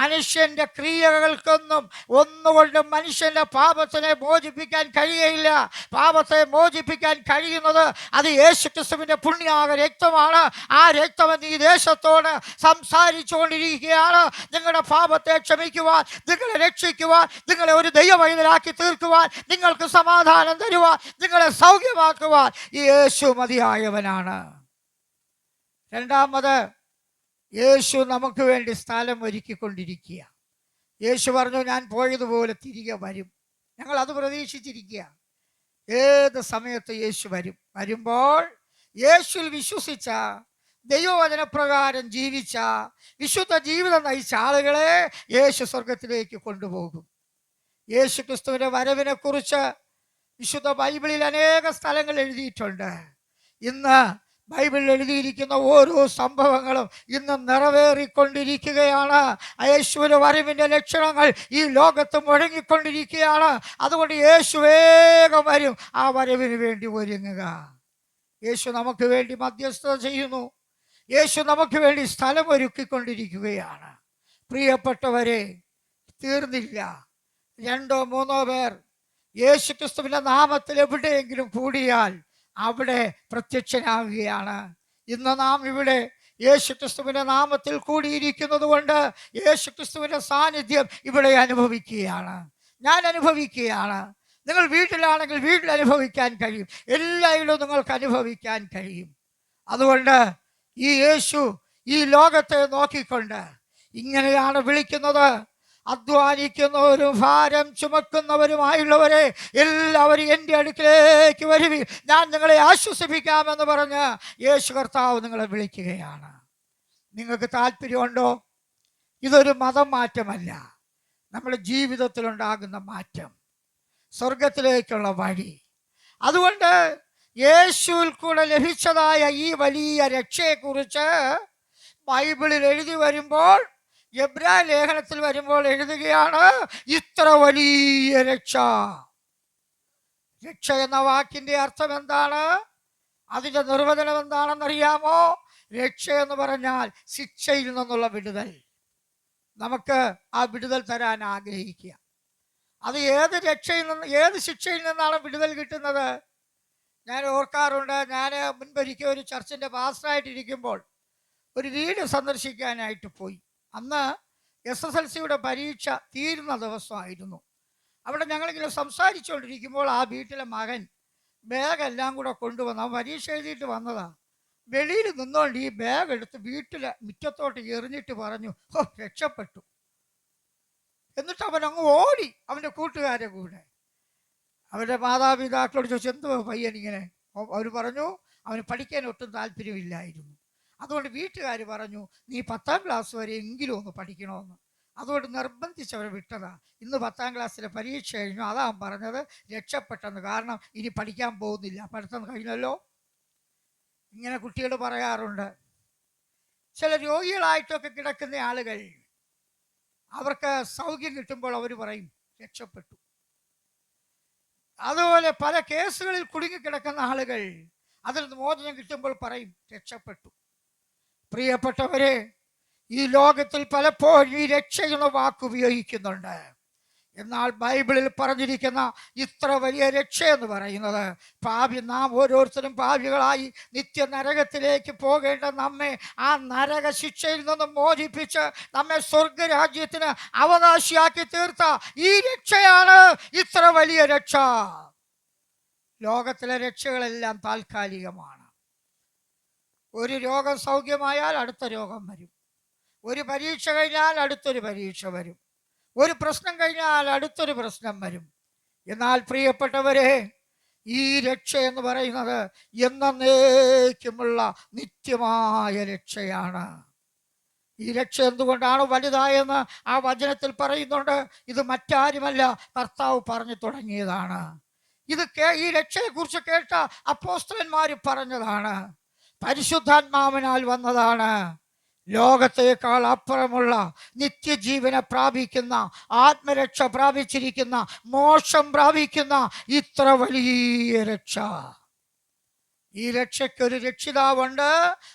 മനുഷ്യന്റെ ക്രിയകൾക്കൊന്നും ഒന്നുകൊണ്ടും മനുഷ്യന്റെ പാപത്തിനെ മോചിപ്പിക്കാൻ കഴിയയില്ല. പാപത്തെ മോചിപ്പിക്കാൻ കഴിയുന്നത് അത് യേശുക്രിസ്തുവിന്റെ പുണ്യാക രക്തമാണ്. ആ രക്തം ഈ ദേശത്തോട് സംസാരിച്ചുകൊണ്ടിരിക്കുകയാണ്. നിങ്ങളുടെ പാപത്തെ ക്ഷമിക്കുവാൻ, നിങ്ങളെ രക്ഷിക്കുവാൻ, നിങ്ങളെ ഒരു ദൈവവൈതലാക്കി തീർക്കുവാൻ, നിങ്ങൾക്ക് സമാധാനം തരുവാൻ, നിങ്ങളെ സൗഖ്യമാക്കുവാൻ ഈ യേശു മതിയായവനാണ്. രണ്ടാമത്, യേശു നമുക്ക് വേണ്ടി സ്ഥലം ഒരുക്കിക്കൊണ്ടിരിക്കുക. യേശു പറഞ്ഞു, ഞാൻ പോയതുപോലെ തിരികെ വരും. ഞങ്ങൾ അത് പ്രതീക്ഷിച്ചിരിക്കുക. ഏത് സമയത്ത് യേശു വരും. വരുമ്പോൾ യേശുവിൽ വിശ്വസിച്ച, ദൈവവചനപ്രകാരം ജീവിച്ച, വിശുദ്ധ ജീവിതം നയിച്ച ആളുകളെ യേശു സ്വർഗത്തിലേക്ക് കൊണ്ടുപോകും. യേശു ക്രിസ്തുവിൻ്റെ വരവിനെ കുറിച്ച് വിശുദ്ധ ബൈബിളിൽ അനേക സ്ഥലങ്ങൾ എഴുതിയിട്ടുണ്ട്. ഇന്ന് ബൈബിളിൽ എഴുതിയിരിക്കുന്ന ഓരോ സംഭവങ്ങളും ഇന്ന് നിറവേറിക്കൊണ്ടിരിക്കുകയാണ്. യേശുവിൻ്റെ വരവിൻ്റെ ലക്ഷണങ്ങൾ ഈ ലോകത്ത് മുഴങ്ങിക്കൊണ്ടിരിക്കുകയാണ്. അതുകൊണ്ട് യേശു വേഗം വരും. ആ വരവിന് വേണ്ടി ഒരുങ്ങുക. യേശു നമുക്ക് വേണ്ടി മധ്യസ്ഥത ചെയ്യുന്നു. യേശു നമുക്ക് വേണ്ടി സ്ഥലം ഒരുക്കിക്കൊണ്ടിരിക്കുകയാണ്. പ്രിയപ്പെട്ടവരെ, തീർന്നില്ല. 2 or 3 പേർ യേശു ക്രിസ്തുവിൻ്റെ നാമത്തിൽ എവിടെയെങ്കിലും കൂടിയാൽ അവിടെ പ്രത്യക്ഷനാവുകയാണ്. ഇന്ന് നാം ഇവിടെ യേശു ക്രിസ്തുവിൻ്റെ നാമത്തിൽ കൂടിയിരിക്കുന്നത് കൊണ്ട് യേശു ക്രിസ്തുവിൻ്റെ സാന്നിധ്യം ഇവിടെ അനുഭവിക്കുകയാണ്. ഞാൻ അനുഭവിക്കുകയാണ്. നിങ്ങൾ വീട്ടിലാണെങ്കിൽ വീട്ടിൽ അനുഭവിക്കാൻ കഴിയും. എല്ലായിടവും നിങ്ങൾക്ക് അനുഭവിക്കാൻ കഴിയും. അതുകൊണ്ട് ഈ യേശു ഈ ലോകത്തെ നോക്കിക്കൊണ്ട് ഇങ്ങനെയാണ് വിളിക്കുന്നത്: അധ്വാനിക്കുന്നവരും ഭാരം ചുമക്കുന്നവരുമായുള്ളവരെ എല്ലാവരും എൻ്റെ അടുക്കിലേക്ക് വരുവിൻ, ഞാൻ നിങ്ങളെ ആശ്വസിപ്പിക്കാമെന്ന് പറഞ്ഞ് യേശു കർത്താവ് നിങ്ങളെ വിളിക്കുകയാണ്. നിങ്ങൾക്ക് താല്പര്യമുണ്ടോ? ഇതൊരു മതം മാറ്റമല്ല, നമ്മുടെ ജീവിതത്തിലുണ്ടാകുന്ന മാറ്റം, സ്വർഗത്തിലേക്കുള്ള വഴി. അതുകൊണ്ട് യേശുവിൽ കൂടെ ലഭിച്ചതായ ഈ വലിയ രക്ഷയെക്കുറിച്ച് ബൈബിളിൽ എഴുതി വരുമ്പോൾ, എബ്രായ ലേഖനത്തിൽ വരുമ്പോൾ എഴുതുകയാണ്, ഇത്ര വലിയ രക്ഷ. രക്ഷ എന്ന വാക്കിന്റെ അർത്ഥം എന്താണ്? അതിന്റെ നിർവചനം എന്താണെന്നറിയാമോ? രക്ഷ എന്ന് പറഞ്ഞാൽ ശിക്ഷയിൽ നിന്നുള്ള വിടുതൽ. നമുക്ക് ആ വിടുതൽ തരാൻ ആഗ്രഹിക്കുക. അത് ഏത് രക്ഷയിൽ നിന്ന്, ഏത് ശിക്ഷയിൽ നിന്നാണ് വിടുതൽ കിട്ടുന്നത്? ഞാൻ ഓർക്കാറുണ്ട്, ഞാൻ മുൻപൊരിക്കൽ ഒരു ചർച്ചിൻ്റെ പാസ്റ്ററായിട്ടിരിക്കുമ്പോൾ ഒരു വീട് സന്ദർശിക്കാനായിട്ട് പോയി. അന്ന് SSLCയുടെ പരീക്ഷ തീരുന്ന ദിവസമായിരുന്നു. അവിടെ ഞങ്ങളിങ്ങനെ സംസാരിച്ചുകൊണ്ടിരിക്കുമ്പോൾ ആ വീട്ടിലെ മകൻ ബാഗെല്ലാം കൂടെ കൊണ്ടുവന്ന്, അവൻ പരീക്ഷ എഴുതിയിട്ട് വന്നതാ, വെളിയിൽ നിന്നുകൊണ്ട് ഈ ബാഗ് എടുത്ത് വീട്ടിലെ മുറ്റത്തോട്ട് എറിഞ്ഞിട്ട് പറഞ്ഞു, ഓ രക്ഷപ്പെട്ടു. എന്നിട്ട് അവൻ അങ്ങ് ഓടി അവൻ്റെ കൂട്ടുകാരെ കൂടെ. അവരുടെ മാതാപിതാക്കളോട് ചോദിച്ചു, എന്തുവാ പയ്യനിങ്ങനെ? അവർ പറഞ്ഞു, അവന് പഠിക്കാൻ ഒട്ടും താല്പര്യമില്ലായിരുന്നു. അതുകൊണ്ട് വീട്ടുകാർ പറഞ്ഞു, നീ 10ാം ക്ലാസ് വരെ എങ്കിലും ഒന്ന് പഠിക്കണമെന്ന്. അതുകൊണ്ട് നിർബന്ധിച്ചവരെ വിട്ടതാ. ഇന്ന് 10ാം ക്ലാസ്സിലെ പരീക്ഷ കഴിഞ്ഞു. അതാ പറഞ്ഞത് രക്ഷപ്പെട്ടെന്ന്. കാരണം ഇനി പഠിക്കാൻ പോകുന്നില്ല, പഠിത്തം കഴിഞ്ഞല്ലോ. ഇങ്ങനെ കുട്ടികൾ പറയാറുണ്ട്. ചില രോഗികളായിട്ടൊക്കെ കിടക്കുന്ന ആളുകൾ, അവർക്ക് സൗഖ്യം കിട്ടുമ്പോൾ അവർ പറയും രക്ഷപ്പെട്ടു. അതുപോലെ പല കേസുകളിൽ കുടുങ്ങിക്കിടക്കുന്ന ആളുകൾ അതിൽ നിന്ന് മോചനം കിട്ടുമ്പോൾ പറയും രക്ഷപ്പെട്ടു. പ്രിയപ്പെട്ടവരെ, ഈ ലോകത്തിൽ പലപ്പോഴും ഈ രക്ഷ എന്ന വാക്ക് ഉപയോഗിക്കുന്നുണ്ട്. എന്നാൽ ബൈബിളിൽ പറഞ്ഞിരിക്കുന്ന ഇത്ര വലിയ രക്ഷ എന്ന് പറയുന്നത്, നാം ഓരോരുത്തരും പാപികളായി നിത്യ നരകത്തിലേക്ക് പോകേണ്ട നമ്മെ ആ നരക ശിക്ഷയിൽ നിന്നും മോചിപ്പിച്ച് നമ്മെ സ്വർഗരാജ്യത്തിന് അവകാശിയാക്കി തീർത്ത ഈ രക്ഷയാണ് ഇത്ര വലിയ രക്ഷ. ലോകത്തിലെ രക്ഷകളെല്ലാം താൽക്കാലികമാണ്. ഒരു രോഗം സൗഖ്യമായാൽ അടുത്ത രോഗം വരും. ഒരു പരീക്ഷ കഴിഞ്ഞാൽ അടുത്തൊരു പരീക്ഷ വരും. ഒരു പ്രശ്നം കഴിഞ്ഞാൽ അടുത്തൊരു പ്രശ്നം വരും. എന്നാൽ പ്രിയപ്പെട്ടവരെ, ഈ രക്ഷ എന്ന് പറയുന്നത് എന്നേക്കുമുള്ള നിത്യമായ രക്ഷയാണ്. ഈ രക്ഷ എന്തുകൊണ്ടാണ് വലുതായെന്ന് ആ വചനത്തിൽ പറയുന്നുണ്ട്. ഇത് മറ്റാരുമല്ല, കർത്താവ് പറഞ്ഞു തുടങ്ങിയതാണ്. ഈ രക്ഷയെക്കുറിച്ച് കേട്ട അപ്പോസ്തലന്മാർ പറഞ്ഞതാണ്. പരിശുദ്ധാത്മാവിനാൽ വന്നതാണ്. ലോകത്തേക്കാൾ അപ്പുറമുള്ള നിത്യജീവനെ പ്രാപിക്കുന്ന, ആത്മരക്ഷ പ്രാപിച്ചിരിക്കുന്ന, മോക്ഷം പ്രാപിക്കുന്ന ഇത്ര വലിയ രക്ഷ. ഈ രക്ഷയ്ക്കൊരു രക്ഷിതാവുണ്ട്.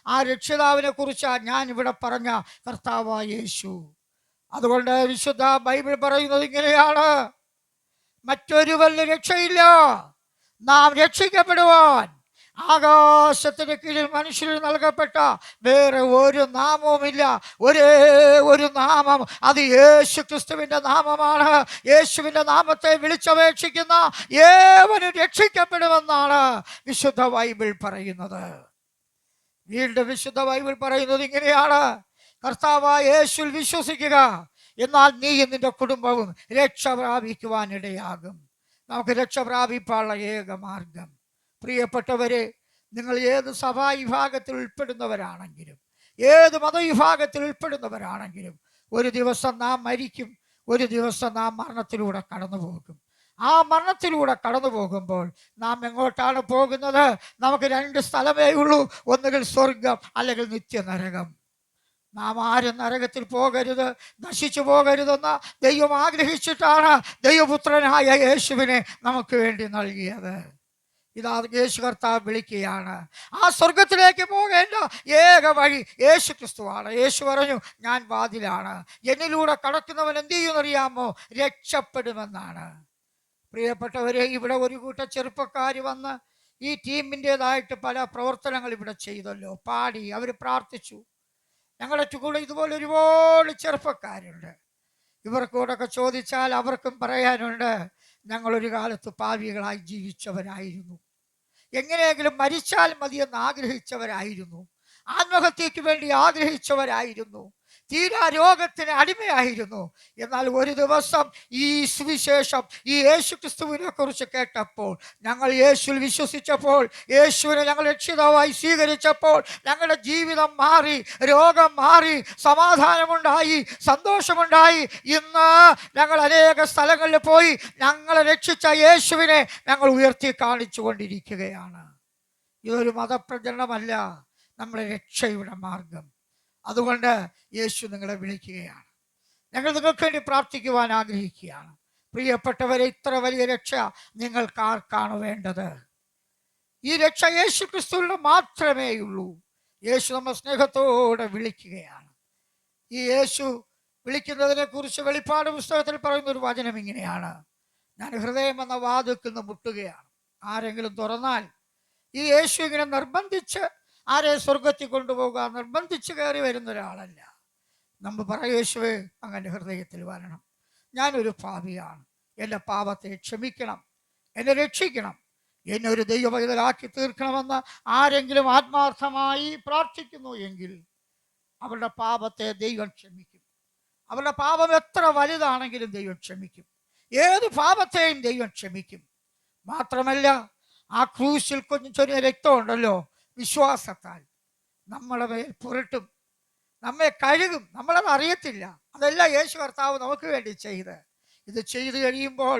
ആ രക്ഷിതാവിനെ കുറിച്ചാണ് ഞാൻ ഇവിടെ പറഞ്ഞ കർത്താവായ യേശു. അതുകൊണ്ട് വിശുദ്ധ ബൈബിൾ പറയുന്നത് ഇങ്ങനെയാണ്: മറ്റൊരു വലിയ രക്ഷയില്ല. നാം രക്ഷിക്കപ്പെടുവാൻ ആകാശത്തിന് കീഴിൽ മനുഷ്യന് നൽകപ്പെട്ട വേറെ ഒരു നാമവുമില്ല. ഒരേ ഒരു നാമം, അത് യേശു ക്രിസ്തുവിൻ്റെ നാമമാണ്. യേശുവിൻ്റെ നാമത്തെ വിളിച്ചപേക്ഷിക്കുന്ന ഏവനും രക്ഷിക്കപ്പെടുമെന്നാണ് വിശുദ്ധ ബൈബിൾ പറയുന്നത്. വീണ്ടും വിശുദ്ധ ബൈബിൾ പറയുന്നത് ഇങ്ങനെയാണ്: കർത്താവായ യേശുവിൽ വിശ്വസിക്കുക, എന്നാൽ നീയും നിന്റെ കുടുംബവും രക്ഷ പ്രാപിക്കുവാനിടയാകും. നമുക്ക് രക്ഷ പ്രാപിക്കാനുള്ള ഏക മാർഗം, പ്രിയപ്പെട്ടവരെ, നിങ്ങൾ ഏത് സഭാ വിഭാഗത്തിൽ ഉൾപ്പെടുന്നവരാണെങ്കിലും, ഏത് മതവിഭാഗത്തിൽ ഉൾപ്പെടുന്നവരാണെങ്കിലും, ഒരു ദിവസം നാം മരിക്കും. ഒരു ദിവസം നാം മരണത്തിലൂടെ കടന്നു പോകും. ആ മരണത്തിലൂടെ കടന്നു പോകുമ്പോൾ നാം എങ്ങോട്ടാണ് പോകുന്നത്? നമുക്ക് രണ്ട് സ്ഥലമേ ഉള്ളൂ: ഒന്നുകിൽ സ്വർഗം, അല്ലെങ്കിൽ നിത്യനരകം. നാം ആരും നരകത്തിൽ പോകരുത്, നശിച്ചു പോകരുതെന്ന് ദൈവം ആഗ്രഹിച്ചിട്ടാണ് ദൈവപുത്രനായ യേശുവിനെ നമുക്ക് വേണ്ടി നൽകിയത്. ഇതാ യേശു കർത്താവ് വിളിക്കുകയാണ്. ആ സ്വർഗത്തിലേക്ക് പോകേണ്ട ഏക വഴി യേശു ക്രിസ്തുവാണ്. യേശു പറഞ്ഞു, ഞാൻ വാതിലാണ്, എന്നിലൂടെ കടക്കുന്നവൻ എന്ത് ചെയ്യുമെന്നറിയാമോ? രക്ഷപ്പെടുമെന്നാണ്. പ്രിയപ്പെട്ടവരെ, ഇവിടെ ഒരു കൂട്ടം ചെറുപ്പക്കാർ വന്ന് ഈ ടീമിൻ്റെതായിട്ട് പല പ്രവർത്തനങ്ങൾ ഇവിടെ ചെയ്തല്ലോ, പാടി, അവർ പ്രാർത്ഥിച്ചു. ഞങ്ങളുടെ കൂടെ ഇതുപോലെ ഒരുപാട് ചെറുപ്പക്കാരുണ്ട്. ഇവർക്കൂടൊക്കെ ചോദിച്ചാൽ അവർക്കും പറയാനുണ്ട്, ഞങ്ങളൊരു കാലത്ത് പാപികളായി ജീവിച്ചവരായിരുന്നു, എങ്ങനെയെങ്കിലും മരിച്ചാൽ മതിയെന്ന് ആഗ്രഹിച്ചവരായിരുന്നു, ആത്മഹത്യക്ക് വേണ്ടി ആഗ്രഹിച്ചവരായിരുന്നു, തീരാ രോഗത്തിന് അടിമയായിരുന്നു. എന്നാൽ ഒരു ദിവസം ഈ സുവിശേഷം, ഈ യേശു ക്രിസ്തുവിനെ കുറിച്ച് കേട്ടപ്പോൾ, ഞങ്ങൾ യേശുവിൽ വിശ്വസിച്ചപ്പോൾ, യേശുവിനെ ഞങ്ങൾ രക്ഷിതാവായി സ്വീകരിച്ചപ്പോൾ ഞങ്ങളുടെ ജീവിതം മാറി, രോഗം മാറി, സമാധാനമുണ്ടായി, സന്തോഷമുണ്ടായി. ഇന്ന് ഞങ്ങൾ അനേക സ്ഥലങ്ങളിൽ പോയി ഞങ്ങളെ രക്ഷിച്ച യേശുവിനെ ഞങ്ങൾ ഉയർത്തി കാണിച്ചു കൊണ്ടിരിക്കുകയാണ്. ഇതൊരു മതപ്രചരണമല്ല, നമ്മുടെ രക്ഷയുടെ മാർഗം. അതുകൊണ്ട് യേശു നിങ്ങളെ വിളിക്കുകയാണ്. ഞങ്ങൾ നിങ്ങൾക്ക് വേണ്ടി പ്രാർത്ഥിക്കുവാൻ ആഗ്രഹിക്കുകയാണ്. പ്രിയപ്പെട്ടവരെ, ഇത്ര വലിയ രക്ഷ നിങ്ങൾക്കാർക്കാണ് വേണ്ടത്? ഈ രക്ഷ യേശു ക്രിസ്തുവിന് മാത്രമേ ഉള്ളൂ. യേശു നമ്മൾ സ്നേഹത്തോടെ വിളിക്കുകയാണ്. ഈ യേശു വിളിക്കുന്നതിനെ കുറിച്ച് വെളിപ്പാട് പുസ്തകത്തിൽ പറയുന്ന ഒരു വചനം ഇങ്ങനെയാണ്: ഞാൻ ഹൃദയം എന്ന വാതിൽക്കൽ നിന്ന് മുട്ടുകയാണ്, ആരെങ്കിലും തുറന്നാൽ. ഈ യേശു ഇങ്ങനെ നിർബന്ധിച്ച് ആരെ സ്വർഗത്തിൽ കൊണ്ടുപോകുക, നിർബന്ധിച്ച് കയറി വരുന്ന ഒരാളല്ല. നമ്മൾ പറയും, യേശുവേ അങ്ങനെ ഹൃദയത്തിൽ വരണം, ഞാനൊരു പാപിയാണ്, എൻ്റെ പാപത്തെ ക്ഷമിക്കണം, എന്നെ രക്ഷിക്കണം, എന്നെ ഒരു ദൈവപൈതലാക്കി തീർക്കണമെന്ന് ആരെങ്കിലും ആത്മാർത്ഥമായി പ്രാർത്ഥിക്കുന്നു എങ്കിൽ അവരുടെ പാപത്തെ ദൈവം ക്ഷമിക്കും. അവരുടെ പാപം എത്ര വലുതാണെങ്കിലും ദൈവം ക്ഷമിക്കും. ഏത് പാപത്തെയും ദൈവം ക്ഷമിക്കും. മാത്രമല്ല, ആ ക്രൂശിൽ ചൊരിഞ്ഞ രക്തമുണ്ടല്ലോ, വിശ്വാസത്താൽ നമ്മളെ മേൽ പുരട്ടും, നമ്മെ കഴുകും. നമ്മളത് അറിയത്തില്ല. അതല്ല യേശു കർത്താവ് നമുക്ക് വേണ്ടി ചെയ്ത്. ഇത് ചെയ്തു കഴിയുമ്പോൾ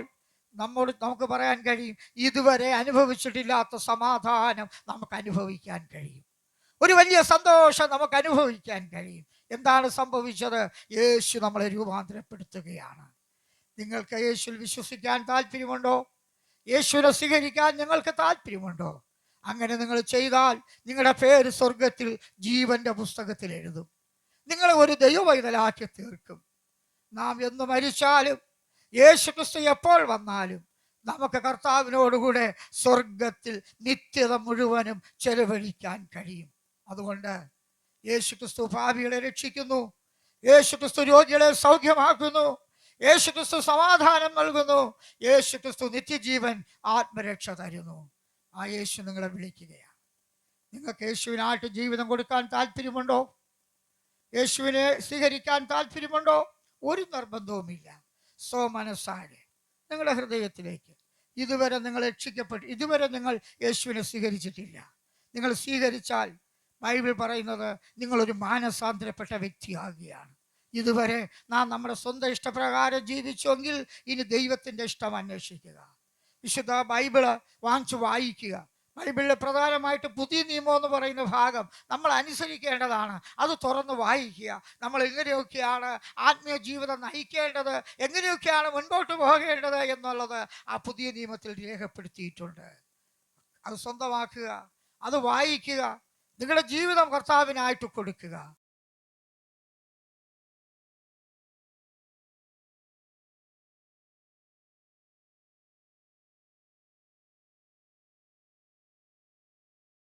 നമുക്ക് പറയാൻ കഴിയും, ഇതുവരെ അനുഭവിച്ചിട്ടില്ലാത്ത സമാധാനം നമുക്ക് അനുഭവിക്കാൻ കഴിയും, ഒരു വലിയ സന്തോഷം നമുക്ക് അനുഭവിക്കാൻ കഴിയും. എന്താണ് സംഭവിച്ചത്? യേശു നമ്മളെ രൂപാന്തരപ്പെടുത്തുകയാണ്. നിങ്ങൾക്ക് യേശുവിൽ വിശ്വസിക്കാൻ താല്പര്യമുണ്ടോ? യേശുവിനെ സ്വീകരിക്കാൻ നിങ്ങൾക്ക് താല്പര്യമുണ്ടോ? അങ്ങനെ നിങ്ങൾ ചെയ്താൽ നിങ്ങളുടെ പേര് സ്വർഗത്തിൽ ജീവന്റെ പുസ്തകത്തിൽ എഴുതും. നിങ്ങളെ ഒരു ദൈവപൈതലാക്കി തീർക്കും. നാം എന്ന് മരിച്ചാലും യേശു ക്രിസ്തു എപ്പോൾ വന്നാലും നമുക്ക് കർത്താവിനോടുകൂടെ സ്വർഗത്തിൽ നിത്യത മുഴുവനും ചെലവഴിക്കാൻ കഴിയും. അതുകൊണ്ട് യേശു ക്രിസ്തു പാപികളെ രക്ഷിക്കുന്നു, യേശു ക്രിസ്തു രോഗികളെ സൗഖ്യമാക്കുന്നു, യേശു ക്രിസ്തു സമാധാനം നൽകുന്നു, യേശു ക്രിസ്തു നിത്യജീവൻ, ആത്മരക്ഷ തരുന്നു. ആ യേശു നിങ്ങളെ വിളിക്കുകയാണ്. നിങ്ങൾക്ക് യേശുവിനായിട്ട് ജീവിതം കൊടുക്കാൻ താല്പര്യമുണ്ടോ? യേശുവിനെ സ്വീകരിക്കാൻ താല്പര്യമുണ്ടോ? ഒരു നിർബന്ധവുമില്ല. സ്വമനസ്സാലെ നിങ്ങളുടെ ഹൃദയത്തിലേക്ക്, ഇതുവരെ നിങ്ങൾ രക്ഷിക്കപ്പെട്ടു, ഇതുവരെ നിങ്ങൾ യേശുവിനെ സ്വീകരിച്ചിട്ടില്ല. നിങ്ങൾ സ്വീകരിച്ചാൽ ബൈബിൾ പറയുന്നത് നിങ്ങളൊരു മാനസാന്തരപ്പെട്ട വ്യക്തിയാകുകയാണ്. ഇതുവരെ നാം നമ്മുടെ സ്വന്തം ഇഷ്ടപ്രകാരം ജീവിച്ചെങ്കിൽ ഇനി ദൈവത്തിൻ്റെ ഇഷ്ടം അന്വേഷിക്കുക. വിശുദ്ധ ബൈബിള് വാങ്ങിച്ചു വായിക്കുക. ബൈബിളിൽ പ്രധാനമായിട്ട് പുതിയ നിയമം എന്ന് പറയുന്ന ഭാഗം നമ്മൾ അനുസരിക്കേണ്ടതാണ്. അത് തുറന്ന് വായിക്കുക. നമ്മൾ എങ്ങനെയൊക്കെയാണ് ആത്മീയ ജീവിതം നയിക്കേണ്ടത്, എങ്ങനെയൊക്കെയാണ് മുൻപോട്ട് പോകേണ്ടത് എന്നുള്ളത് ആ പുതിയ നിയമത്തിൽ രേഖപ്പെടുത്തിയിട്ടുണ്ട്. അത് സ്വന്തമാക്കുക, അത് വായിക്കുക, നിങ്ങളുടെ ജീവിതം കർത്താവിനായിട്ട് കൊടുക്കുക.